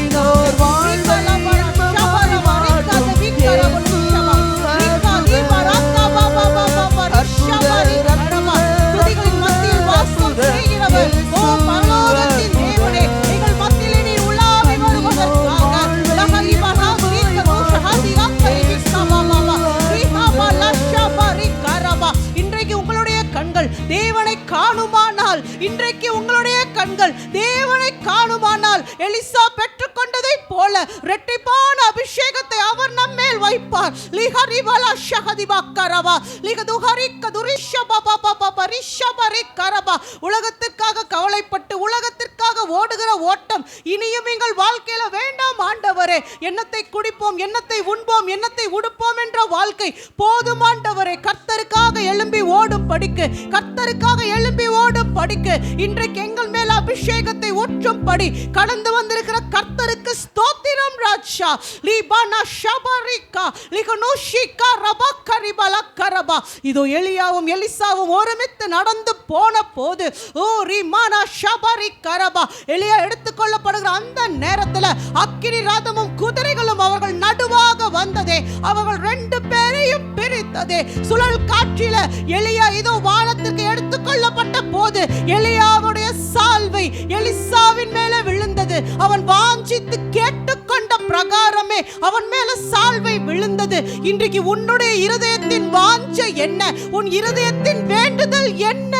தேவனை காணுமானால், இன்றைக்கு உங்களுடைய கண்கள் தேவனை காணுமானால், எலிசா பெற்றுக்கொண்டதை போல இரட்டிப்பான அபிஷேகத்தை அவர் நம்மேல் வைப்பார். லிஹரிவலா ஷஹதிபா கரவா லிகதுஹரிக்க துரிஷபபபப ரிஷபரி கரபா. உலகத்திற்காக கவலைப்பட்டு உலகத்திற்காக ஓடுகிற ஓட்டம் இனியும் எங்கள் வாழ்க்கையில வேண்டாம் ஆண்டவரே. எண்ணத்தை குடிப்போம், எண்ணத்தை உண்போம், எண்ணத்தை உடுப்போம் என்ற வாழ்க்கை போதும் ஆண்டவரே. கர்த்தருக்காக எழும்பி ஓடும் படிக்கு, கர்த்தருக்காக எழும்பி ஓடும் படிக்கு இன்றைக்கு எங்கள் மேல் அபிஷேகத்தை ஊற்றும்படி கடந்து வந்திருக்கிற கர்த்தருக்கு ஸ்தோத்திரம் ராஜா. லிபானா ஷபரிகா லிகனோஷிகா ரபக்கரிபல கரபா. இதோ எலியாவும் எலிசாவும் ஒருமித்து நடந்து போன போது, ஓ ரிமானா ஷபரி கரபா, எலியா எடுத்துக்கொள்ளப்படுகிற அந்த நேரத்தில் அக்கினி ராதமும் குதிரைகளும் அவர்கள் நடுவாக வந்ததே, அவர்கள் ரெண்டு பேரையும் பிரித்ததே. சுழல் காற்றில எலியா இதோ வானத்திற்கு எடுத்துக்கொள்ளப்பட்ட போது எலியாவுடைய சால்வை எலிசாவின் மேலே விழுந்தது. அவன் வாஞ்சித்து கேட்டுக்கொண்ட பிரகாரமே அவன் மேல சால்வை விழுந்தது. இன்றைக்கு உன்னுடைய இருதயத்தின் வாஞ்சை என்ன? உன் இருதயத்தின் வேண்டுதல் என்ன?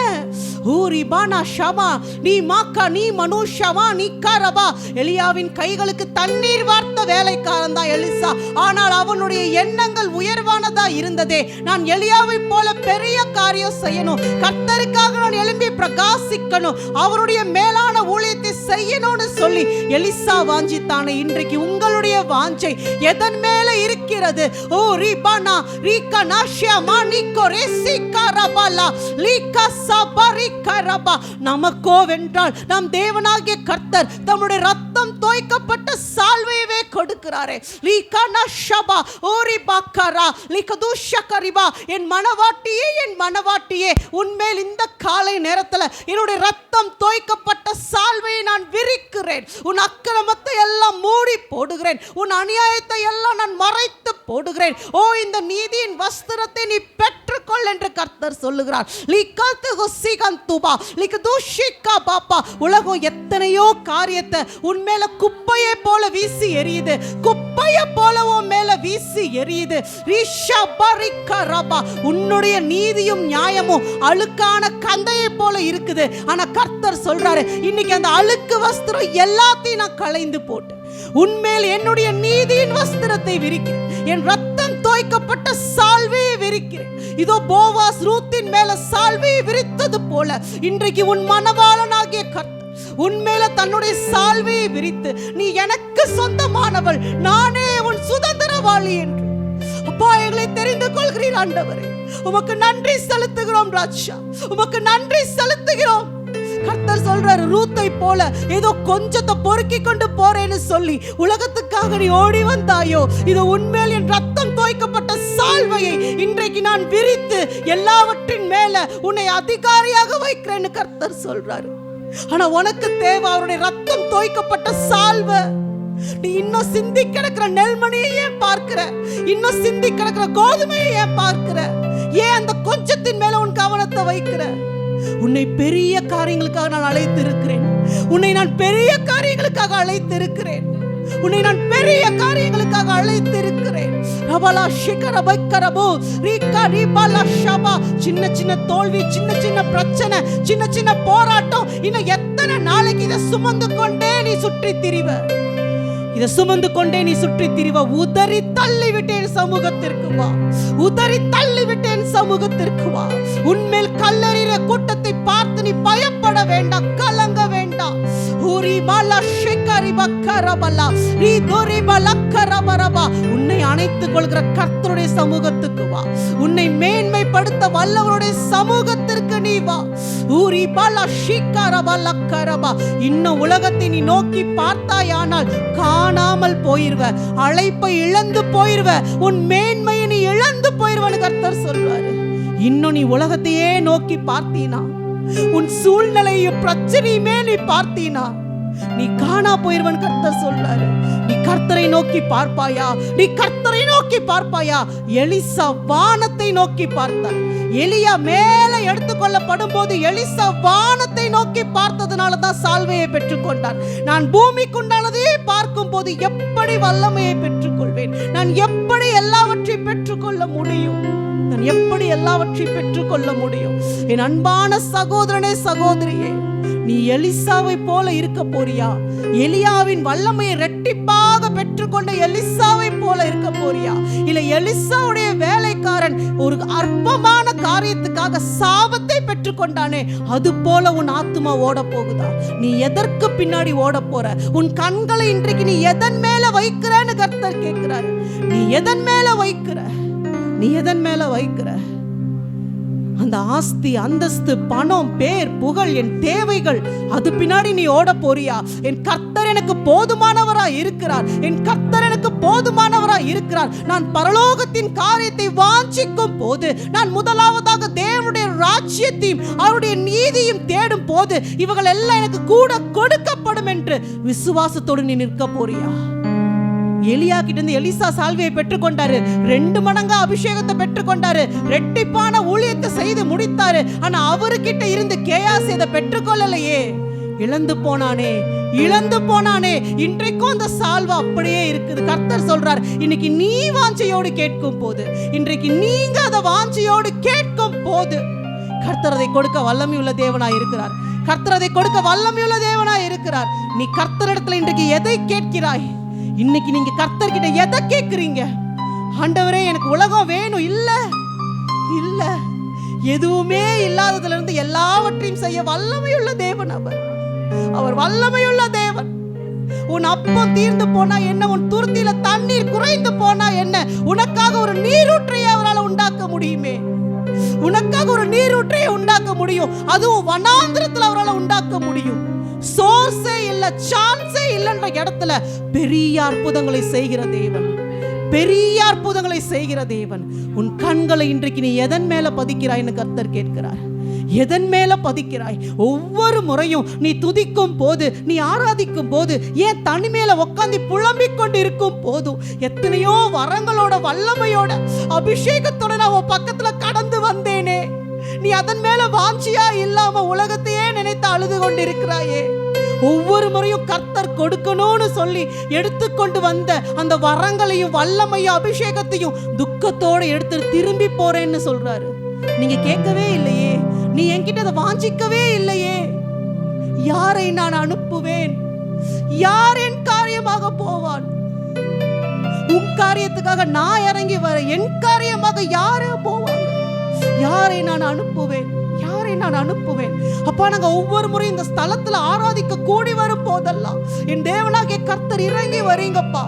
ஊரிபானா ஷமா நீ மாக்கா நீ மனுஷமா நீ கரபா. எலியாவின் கைகளுக்கு தண்ணீர் வார்த்த வேலைக்காரன் தான் எலிசா. ஆனால் அவனுடைய எண்ணங்கள் உயர்வானதா இருந்ததே. நான் எலியாவை போல பெரிய காரியம் செய்யணும், கர்த்தருக்காக நான் எழும்பி பிரகாசிக்கணும், அவருடைய மேலான ஊழியத்தை செய்யணும்னு சொல்லி எலிசா வாஞ்சித்தானே. இன்றைக்கு உங்களுடைய வாஞ்சை எதன் மேல இருக்கிறது? ஓ ரிபானா ரிகா நாஷியாமா நிகோ ரெசிகா ரபாலா லிகா சபரி கரபா. நமக்கோ வென்றால் நம் தேவனாகிய கர்த்தர் தம்முடைய ரத்தம் தோய்க்கப்பட்ட சால்வையவே கொடுக்கிறாரே. லிகனா ஷபா ஓரிபா கரா லிகதுஷ கரிபா. என் மனவாட்டியே, என் மனவாட்டியே, உன்மேல் இந்த காலை நேரத்தில் என்னுடைய ரத்தம் தோய்க்கப்பட்ட சால்வையை நான் விரிக்கிறேன். உன் அக்கிரமத்தை எல்லாம் மூடி போடுகிறேன், உன் அநியாயத்தை எல்லாம் நான் மறைத்து போடுகிறேன். ஓ, இந்த நீதியின் வஸ்திரத்தை நீ பெற்றுக்கொள் என்று கர்த்தர் சொல்லுகிறார். உலகம் எத்தனையோ காரியத்தை உன்மேல குப்பையை போல வீசி எரியுது, குப்பையை போல உன் மேல வீசி எரியுது. உன்னுடைய நீதியும் நியாயமும் அழுக்கான கந்தையை போல இருக்குது. ஆனா கர்த்தர் சொல்றாரு, இன்னைக்கு அந்த அழுக்கு வஸ்திரம் எல்லாத்தையும் நான் களைந்து போட்டு உன்மேல் என்னுடைய நீதியின் வஸ்திரத்தை விரிக்கிறேன், என் ரத்தம் தோய்க்கப்பட்ட சால்வையை விரிக்கிறேன். இதோ போவாஸ் ரூத்தின் மேல சால்வையை விரித்தது போல இன்றைக்கு உன் மனவாளனாகிய கர்த்தர் உன்மேல தன்னுடைய சால்வையை விரித்து, நீ எனக்கு சொந்தமானவள், நானே உன் சுதந்திரவாளி என்று அப்பா எங்களை தெரிந்து கொள்கிறீர் ஆண்டவரே. உமக்கு நன்றி செலுத்துகிறோம் ராஜா, உமக்கு நன்றி செலுத்துகிறோம். கர்த்தர் சொல்றாரு, ரூத்தை போல ஏதோ கொஞ்சத்தை பொறுக்கி கொண்டு போறேன்னு சொல்லி உலகத்துக்காக நீ ஓடி வந்தாயோ, இது உன்மேல் என் ரத்தம் தோய்க்கப்பட்ட சால்வையை இன்றைக்கு நான் விரித்து எல்லாவற்றின் மேல உன்னை அதிகாரியாக வைக்கிறேன்னு கர்த்தர் சொல்றாரு. ஆனா உனக்கு தேவை அவருடைய ரத்தம் தோய்க்கப்பட்ட சால்வை. நீ இன்னும் சிந்தி கிடக்கிற நெல்மணியை ஏன் பார்க்கிற? இன்னும் சிந்தி கிடக்கிற கோதுமையை ஏன் பார்க்கிற? ஏன் அந்த கொஞ்சத்தின் மேல உன் கவனத்தை வைக்கிற? உன்னை பெரிய காரியங்களுக்காக நான் அழைத்து இருக்கிறேன், உன்னை நான் பெரிய காரியங்களுக்காக அழைத்து இருக்கிறேன், உன்னை நான் பெரிய காரியங்களுக்காக அழைத்து இருக்கிறேன். ரபலா ஷிகர பைக்கரபோ ரீகா ரிபலா ஷபா. சின்ன சின்ன தோல்வி, சின்ன சின்ன பிரச்சனை, சின்ன சின்ன போராட்டம், இன்னும் எத்தனை நாளைக்கு இதை சுமந்து கொண்டே நீ சுற்றி திரிவ? இதை சுமந்து கொண்டே நீ சுற்றி திரிவ? உதறி தள்ளி விட்டேன் சமூகத்திற்கு வா, உதறி தள்ளி விட்டேன் சமூகத்திற்கு வா. உன்மேல் கல்லறிற கூட்டத்தை பார்த்து நீ பயப்பட வேண்டாம், கலங்க வேண்டாம். உன்னை அணைத்துக் கொள்கிற கர்த்தருடைய சமூகத்துக்கு வா. உன்னை மேன்மைப்படுத்த வல்லவருடைய சமூகத்திற்கு நீ வா. ஊரி பாலா ஷீக்காரபா லக்கரபா. இன்னும் உலகத்தை நீ நோக்கி பார்த்தாயானால் காணாமல் போயிருவ, அழைப்பை இழந்து போயிருவ, உன் மேன்மையை நீ இழந்து போயிருவன்னு கர்த்தர் சொல்வாரு. இன்னும் நீ உலகத்தையே நோக்கி பார்த்தீனா, உன் சூழ்நிலையும் பிரச்சனையுமே நீ பார்த்தீனா, நீ காணா போயிருவன் கர்த்தர் சொல்றாரு. நீ கர்த்தரை நோக்கி பார்ப்பாயா? நீ கர்த்தரை நோக்கி பார்ப்பாயா? எலிசா வானத்தை நோக்கி பார்த்தார். எலியா மேல எடுத்துக்கொள்ளப்படும் போது எலிசா வானத்தை நோக்கி பார்த்ததுனால தான் சால்வையை பெற்றுக்கொண்டார். நான் பூமிக்குண்டானதே பார்க்கும் போது எப்படி வல்லமையை பெற்றுக்கொள்வேன்? நான் எப்படி எல்லாவற்றையும் பெற்றுக்கொள்ள முடியும்? நான் எப்படி எல்லாவற்றையும் பெற்றுக்கொள்ள முடியும்? என் அன்பான சகோதரனே, சகோதரியே, நீ எலிசாவை போல இருக்க போறியா? எலியாவின் வல்லமையை இரட்டிப்பாக பெற்றுக்கொண்ட எலிசாவை போல இருக்க போறியா? இல்ல எலிசாவுடைய வேலைக்காரன் ஒரு அற்பமான காரியத்துக்காக சாபத்தை பெற்றுக்கொண்டானே, அது போல உன் ஆத்துமா ஓட போகுதா? நீ எதற்கு பின்னாடி ஓட போற? உன் கண்களை இன்றைக்கு நீ எதன் மேல வைக்கிறன்னு கர்த்தர் கேட்கிறார். நீ எதன் மேல வைக்கிற? நீ எதன் மேல வைக்கிற? அந்த ஆஸ்தி, அந்தஸ்து, பணம், பேர், புகழ், என் தேவைகள், அது பின்னாடி நீ ஓட போறியா? என் கர்த்தர் எனக்கு போதுமானவராய் இருக்கிறார். என் கர்த்தர் எனக்கு போதுமானவராய் இருக்கிறார். நான் பரலோகத்தின் காரியத்தை வாஞ்சிக்கும் போது, நான் முதலாவதாக தேவனுடைய ராஜ்யத்தையும் அவருடைய நீதியும் தேடும் போது, இவர்கள் எல்லாம் எனக்கு கூட கொடுக்கப்படும் என்று விசுவாசத்தோடு நீ நிற்க போறியா? எலியா கிட்ட இருந்து எலிசா சால்வையை பெற்றுக்கொண்டாரு, 2 மடங்கு அபிஷேகத்தை பெற்றுக்கொண்டாரு, ரெட்டிப்பான ஊழியத்தை செய்து முடித்தாரு. ஆனா அவர்கிட்ட இருந்து கேயாசி அதை பெற்றுக்கொள்ளலையே, இழந்து போனானே, இழந்து போனானே. இன்றைக்கும் அந்த சால்வை அப்படியே இருக்குது. கர்த்தர் சொல்றார், இன்னைக்கு நீ வாஞ்சையோடு கேட்கும் போது, இன்றைக்கு நீங்க அதை வாஞ்சையோடு கேட்கும் போது, கர்த்தர் அதை கொடுக்க வல்லமையுள்ள தேவனாய் இருக்கிறார். கர்த்தர் அதை கொடுக்க வல்லமையுள்ள தேவனாய் இருக்கிறார். நீ கர்த்தரிடத்துல இன்றைக்கு எதை கேட்கிறாய்? இன்னைக்கு நீங்க கர்த்தர்கிட்ட எதை கேட்கிறீங்க? ஆண்டவரே, எனக்கு உலகம் வேணும். இல்ல இல்ல, எதுவுமே இல்லாததுல இருந்து எல்லாவற்றையும் செய்ய வல்லமையுள்ள தேவன் அவர். அவர் வல்லமையுள்ள தேவன். உன் அப்பம் தீர்ந்து போனா என்ன? உன் துருத்தியில தண்ணீர் குறைந்து போனா என்ன? உனக்காக ஒரு நீரூற்றையை அவரால் உண்டாக்க முடியுமே. உனக்காக ஒரு நீரூற்றையை உண்டாக்க முடியும். அதுவும் வனாந்திரத்தில் அவரால் உண்டாக்க முடியும். சோர்ஸே இல்ல, சான்ஸே இல்லைன்ற இடத்துல பெரிய அற்புதங்களை செய்கிற தேவன், பெரிய அற்புதங்களை செய்கிற தேவன். உன் கண்களை இன்றைக்கு நீ எதன் மேல பதிக்கிறாய்னு கர்த்தர் கேட்கிறார். எதன் மேல பதிக்கிறாய்? ஒவ்வொரு முறையும் நீ துதிக்கும் போது, நீ ஆராதிக்கும் போது, ஏன் தனிமையில உட்கார்ந்து புலம்பிக் கொண்டு இருக்கும் போதும், எத்தனையோ வரங்களோட, வல்லமையோட, அபிஷேகத்தோட நான் உன் பக்கத்துல கடந்து வந்தேனே, நீ அதன் மேல வாஞ்சியா இல்லாம உலகத்தையே நினைத்து அழுது கொண்டிருக்கிறாயே. ஒவ்வொரு முறையும் கர்த்தர் கொடுக்கணும்னு சொல்லி எடுத்துக்கொண்டு வந்த அந்த வரங்களையும், வல்லமையும், அபிஷேகத்தையும் துக்கத்தோட எடுத்து திரும்பி போறேன்னு சொல்றாரு. நீங்க கேட்கவே இல்லையே, நீ என்கிட்ட அதை வாஞ்சிக்கவே இல்லையே. யாரை நான் அனுப்புவேன்? யார் என் காரியமாக போவான்? உன் காரியத்துக்காக நான் இறங்கி வர, என் காரியமாக யாரே போவாங்க? யாரை நான் அனுப்புவேன்? யாரை நான் அனுப்புவேன்? அப்பா, நாங்க ஒவ்வொரு முறையும் இந்த ஸ்தலத்துல ஆராதிக்க கூடி வரும் போதெல்லாம் என் தேவனாகிய கர்த்தர் இறங்கி வரீங்கப்பா.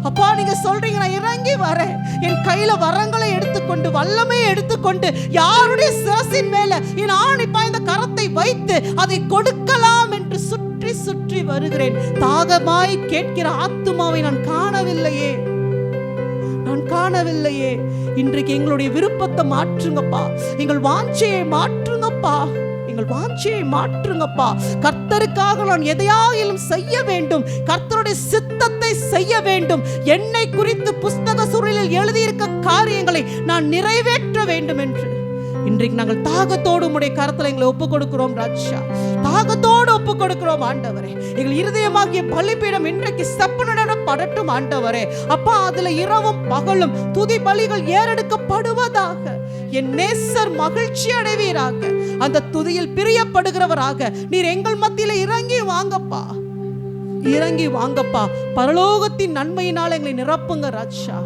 அப்பா, நீங்க சொல்றீங்க, நான் இறங்கி வரேன். என் கையில வரங்களை எடுத்துக்கொண்டு, வல்லமையை எடுத்துக்கொண்டு, யாருடைய சிரசின் மேல என் ஆணி பாய்ந்த கரத்தை வைத்து அதை கொடுக்கலாம் என்று சுற்றி சுற்றி வருகிறேன். தாகமாய் கேட்கிற ஆத்துமாவை நான் காணவில்லையே, நான் காணவில்லையே. இன்றைக்கு எங்களுடைய விருப்பத்தை மாற்றுங்கப்பா, எங்கள் வாஞ்சையை மாற்றுங்கப்பா, எங்கள் வாஞ்சையை மாற்றுங்கப்பா. கர்த்தருக்காக நான் எதையாயிலும் செய்ய வேண்டும், கர்த்தருடைய சித்தத்தை செய்ய வேண்டும். என்னை குறித்து புஸ்தக சுருளில் எழுதியிருக்க காரியங்களை நான் நிறைவேற்ற வேண்டும் என்று இன்றைக்கு நாங்கள் தாகத்தோடு உம்முடைய கரத்துல எங்களை ஒப்பு கொடுக்கிறோம் ராஜா. தாகத்தோடு ஒப்பு கொடுக்கிறோம் ஆண்டவரே. எங்கள் இருதயமாகிய பலிபீடம் இன்றைக்கு செப்பனிடப்படட்டும் ஆண்டவரே. அப்பா, அதுல இரவும் பகலும் துதி பலிகள் ஏறெடுக்கப்படுவதாக. என் நேசர் மகிழ்ச்சி அடைவீராக. அந்த துதியில் பிரியப்படுகிறவராக நீர் எங்கள் மத்தியில இறங்கி வாங்கப்பா, இறங்கி வாங்கப்பா. பரலோகத்தின் நன்மையினால் எங்களை நிரப்புங்க ராஜா.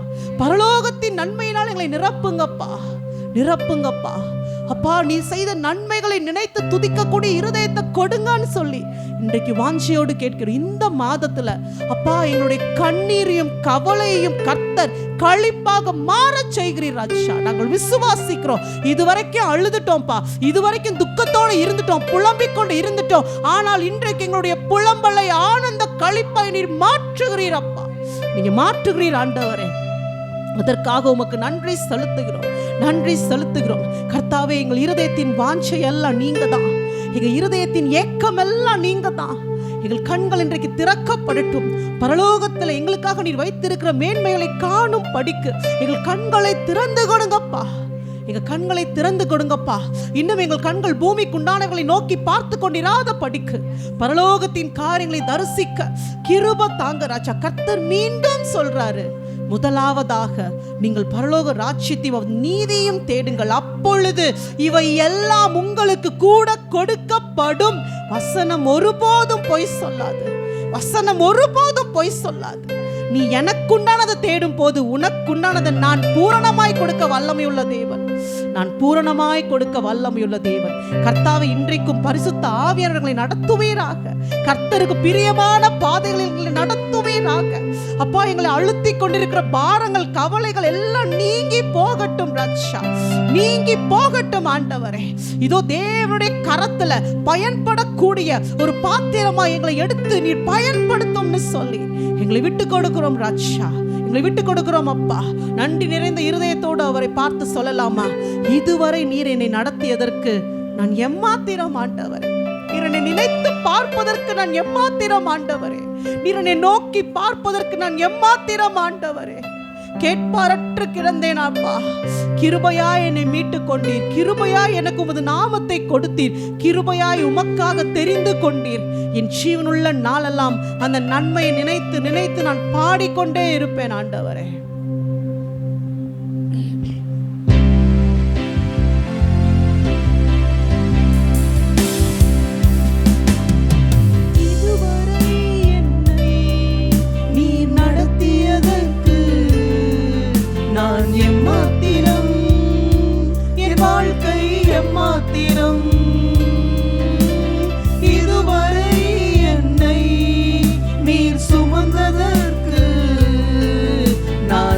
பரலோகத்தின் நன்மையினால் எங்களை நிரப்புங்கப்பா, நிரப்புங்கப்பா. அப்பா நீ செய்த நன்மைகளை நினைத்து துதிக்கக்கூடிய இருதயத்தை கொடுங்கன்னு சொல்லி இன்றைக்கு வாஞ்சியோடு கேட்கிறோம். இந்த மாதத்துல அப்பா எங்களுடைய கண்ணீரையும் கவலையையும் கர்த்தர் களிப்பாக மாற செய்கிறீர் ராஜா. நாங்கள் விசுவாசிக்கிறோம். இதுவரைக்கும் அழுதுட்டோம்ப்பா, இதுவரைக்கும் துக்கத்தோடு இருந்துட்டோம், புலம்பிக் கொண்டு இருந்துட்டோம். ஆனால் இன்றைக்கு எங்களுடைய புலம்பலை ஆனந்த களிப்பாய் நீர் மாற்றுகிறீர் அப்பா. நீங்க மாற்றுகிறீர் ஆண்டவரே. அதற்காக உமக்கு நன்றி செலுத்துகிறோம், நன்றி செலுத்துகிறோம் கர்த்தாவே. எங்கள் இருதயத்தின் வாஞ்சை எல்லாம் நீங்க தான், எங்கள் இருதயத்தின் ஏக்கம் எல்லாம் நீங்க தான். எங்கள் கண்கள் இன்றைக்கு திறக்கப்படட்டும். பரலோகத்தில் எங்களுக்காக நீர் வைத்திருக்கிற மேன்மைகளை காணும் படிக்கு எங்கள் கண்களை திறந்து கொடுங்கப்பா, எங்கள் கண்களை திறந்து கொடுங்கப்பா. இன்னும் எங்கள் கண்கள் பூமிக்குண்டானவர்களை நோக்கி பார்த்து கொண்டிராத படிக்கு பரலோகத்தின் காரியங்களை தரிசிக்க கிருபை தாங்க ராஜா. கர்த்தர் மீண்டும் சொல்றாரு, முதலாவதாக நீங்கள் பரலோக ராஜ்யத்தையும் நீதியும் தேடுங்கள், அப்பொழுது இவை எல்லாம் உங்களுக்கு கூட கொடுக்கப்படும். வசனம் ஒருபோதும் பொய் சொல்லாது, வசனம் ஒருபோதும் பொய் சொல்லாது. நீ எனக்குண்டானதை தேடும் போது உனக்குண்டானதை நான் பூரணமாய் கொடுக்க வல்லமையுள்ள தேவன், நான் பூரணமாய் கொடுக்க வல்லமையுள்ள தேவன். கர்த்தாவை இன்றைக்கும் பரிசுத்த ஆவியானவர்களை நடத்துவீராக, கர்த்தருக்கு பிரியமான பாதைகளில் நடத்துவீராக. அப்பா எங்களை அழுத்தி கொண்டிருக்கிற பாரங்கள் கவலைகள் எல்லாம் நீங்கி போகட்டும் ராஜா, நீங்கி போகட்டும் ஆண்டவரே. இதோ தேவனுடைய கரத்துல பயன்படக்கூடிய ஒரு பாத்திரமா எங்களை எடுத்து நீர் பயன்படுத்தும்னு சொல்லி எங்களை விட்டு கொடுக்கிறோம் ராஜா, எங்களை விட்டு கொடுக்கிறோம் அப்பா. நன்றி நிறைந்த இருதயத்தோடு அவரை பார்த்து சொல்லலாமா, இதுவரை நீர் என்னை நடத்தியதற்கு நான் எம்மாத்திரம் ஆண்டவரே, நீர் என்னை நினைத்து பார்ப்பதற்கு நான் எம்மாத்திரம் ஆண்டவரே, நீர் என்னை நோக்கி பார்ப்பதற்கு நான் எம்மாத்திரம் ஆண்டவரே. கேட்பாரற்று கிடந்தேன் அப்பா, கிருபையாய் என்னை மீட்டு கொண்டீர், கிருபையாய் எனக்கு உமது நாமத்தை கொடுத்தீர், கிருபையாய் உமக்காக தெரிந்து கொண்டீர். என் ஜீவனுள்ள நாளெல்லாம் அந்த நன்மையை நினைத்து நினைத்து நான் பாடிக்கொண்டே இருப்பேன் ஆண்டவரே. நான் எம்மாத்திரம், என் வாழ்க்கை எம்மாத்திரம். இதுவரை என்னை நீர் சுமந்ததற்கு நான்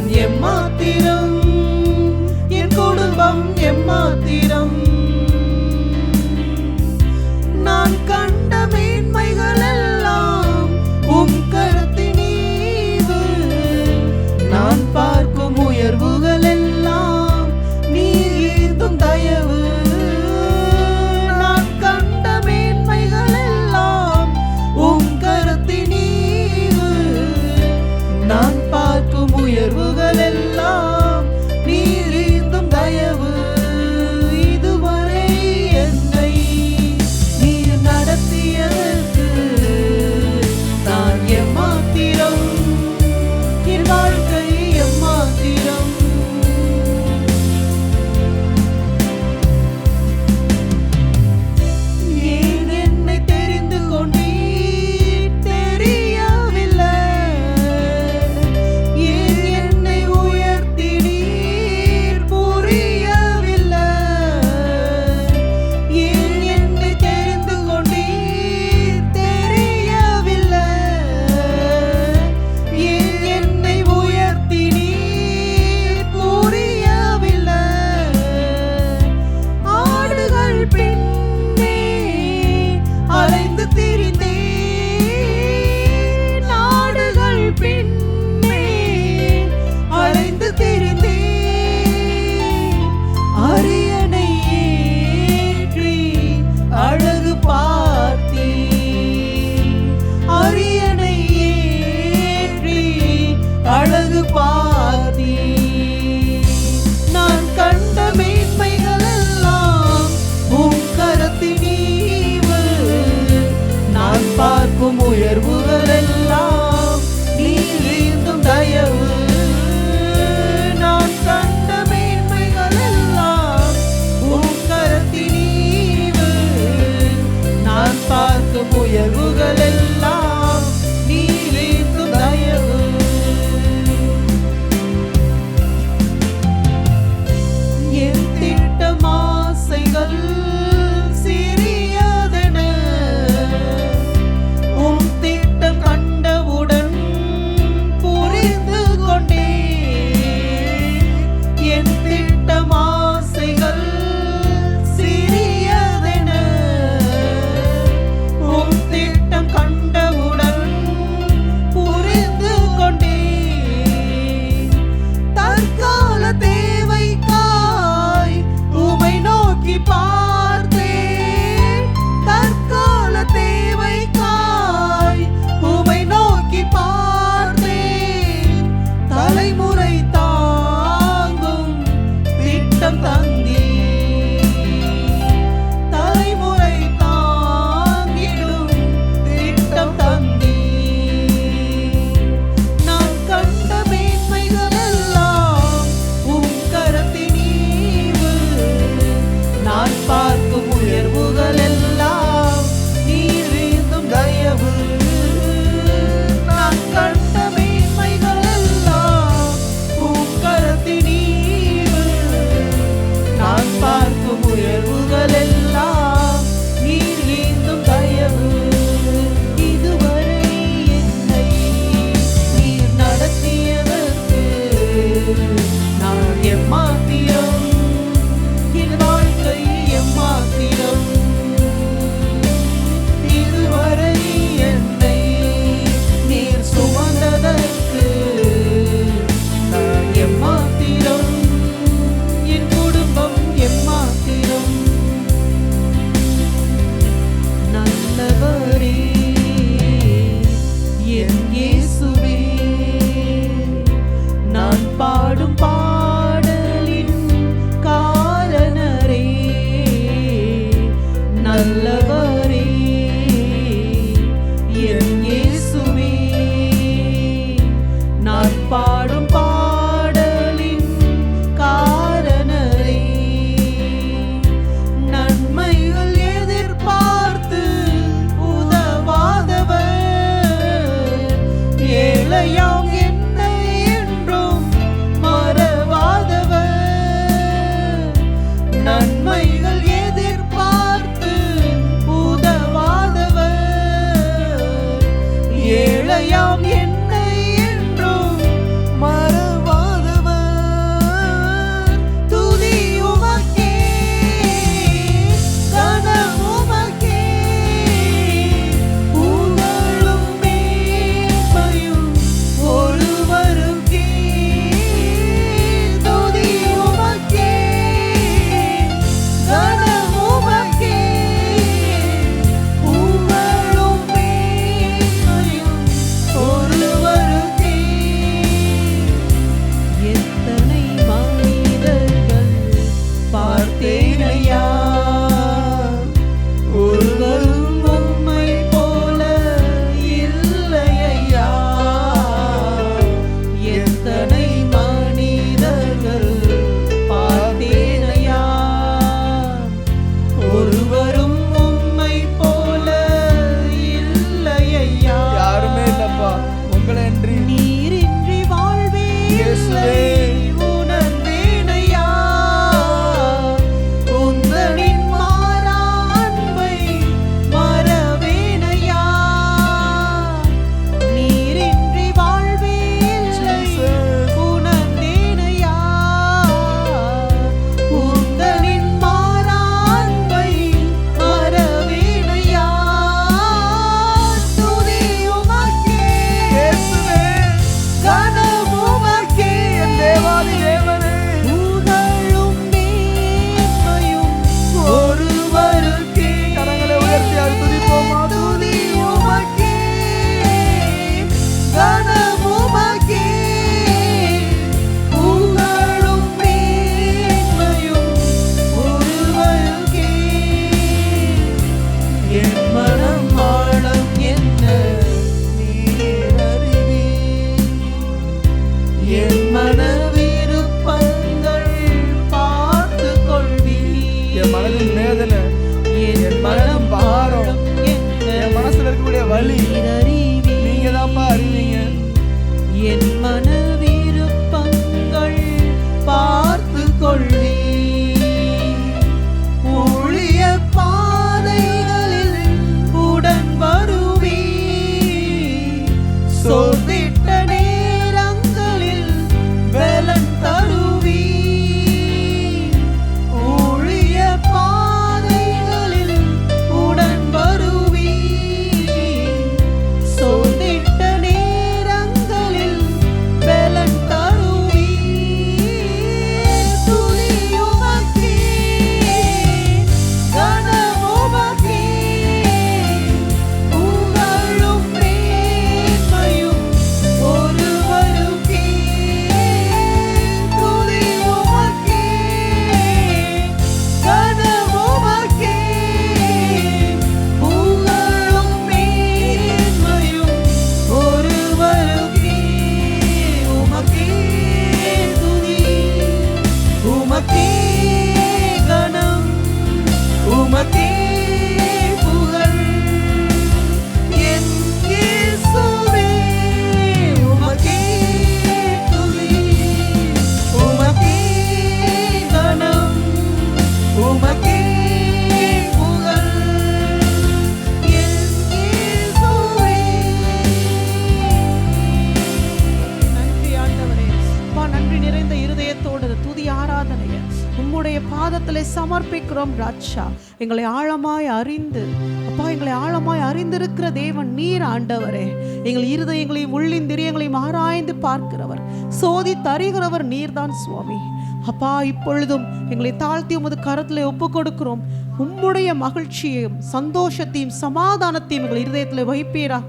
உம்முடைய பாதத்திலே சமர்ப்பிக்கிறோம் ராஜா. எங்களை ஆழமாய் அறிந்து அப்பா, எங்களை ஆழமாய் அறிந்திருக்கிற தேவன் நீர் ஆண்டவரே. எங்கள் இருதயங்களையும் உள்ளிந்திரியங்களையும் ஆராய்ந்து பார்க்கிறவர், சோதி தருகிறவர் நீர்தான் சுவாமி. அப்பா, இப்பொழுதும் எங்களை தாழ்த்தி உமது கரத்திலே ஒப்பு கொடுக்கிறோம். உம்முடைய மகிழ்ச்சியையும் சந்தோஷத்தையும் சமாதானத்தையும் எங்கள் இருதயத்தில் வைப்பீரா.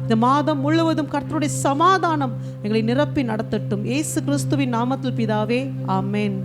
இந்த மாதம் முழுவதும் கர்த்தருடைய சமாதானம் எங்களை நிரப்பி நடத்தட்டும். இயேசு கிறிஸ்துவின் நாமத்தில் பிதாவே, ஆமென்.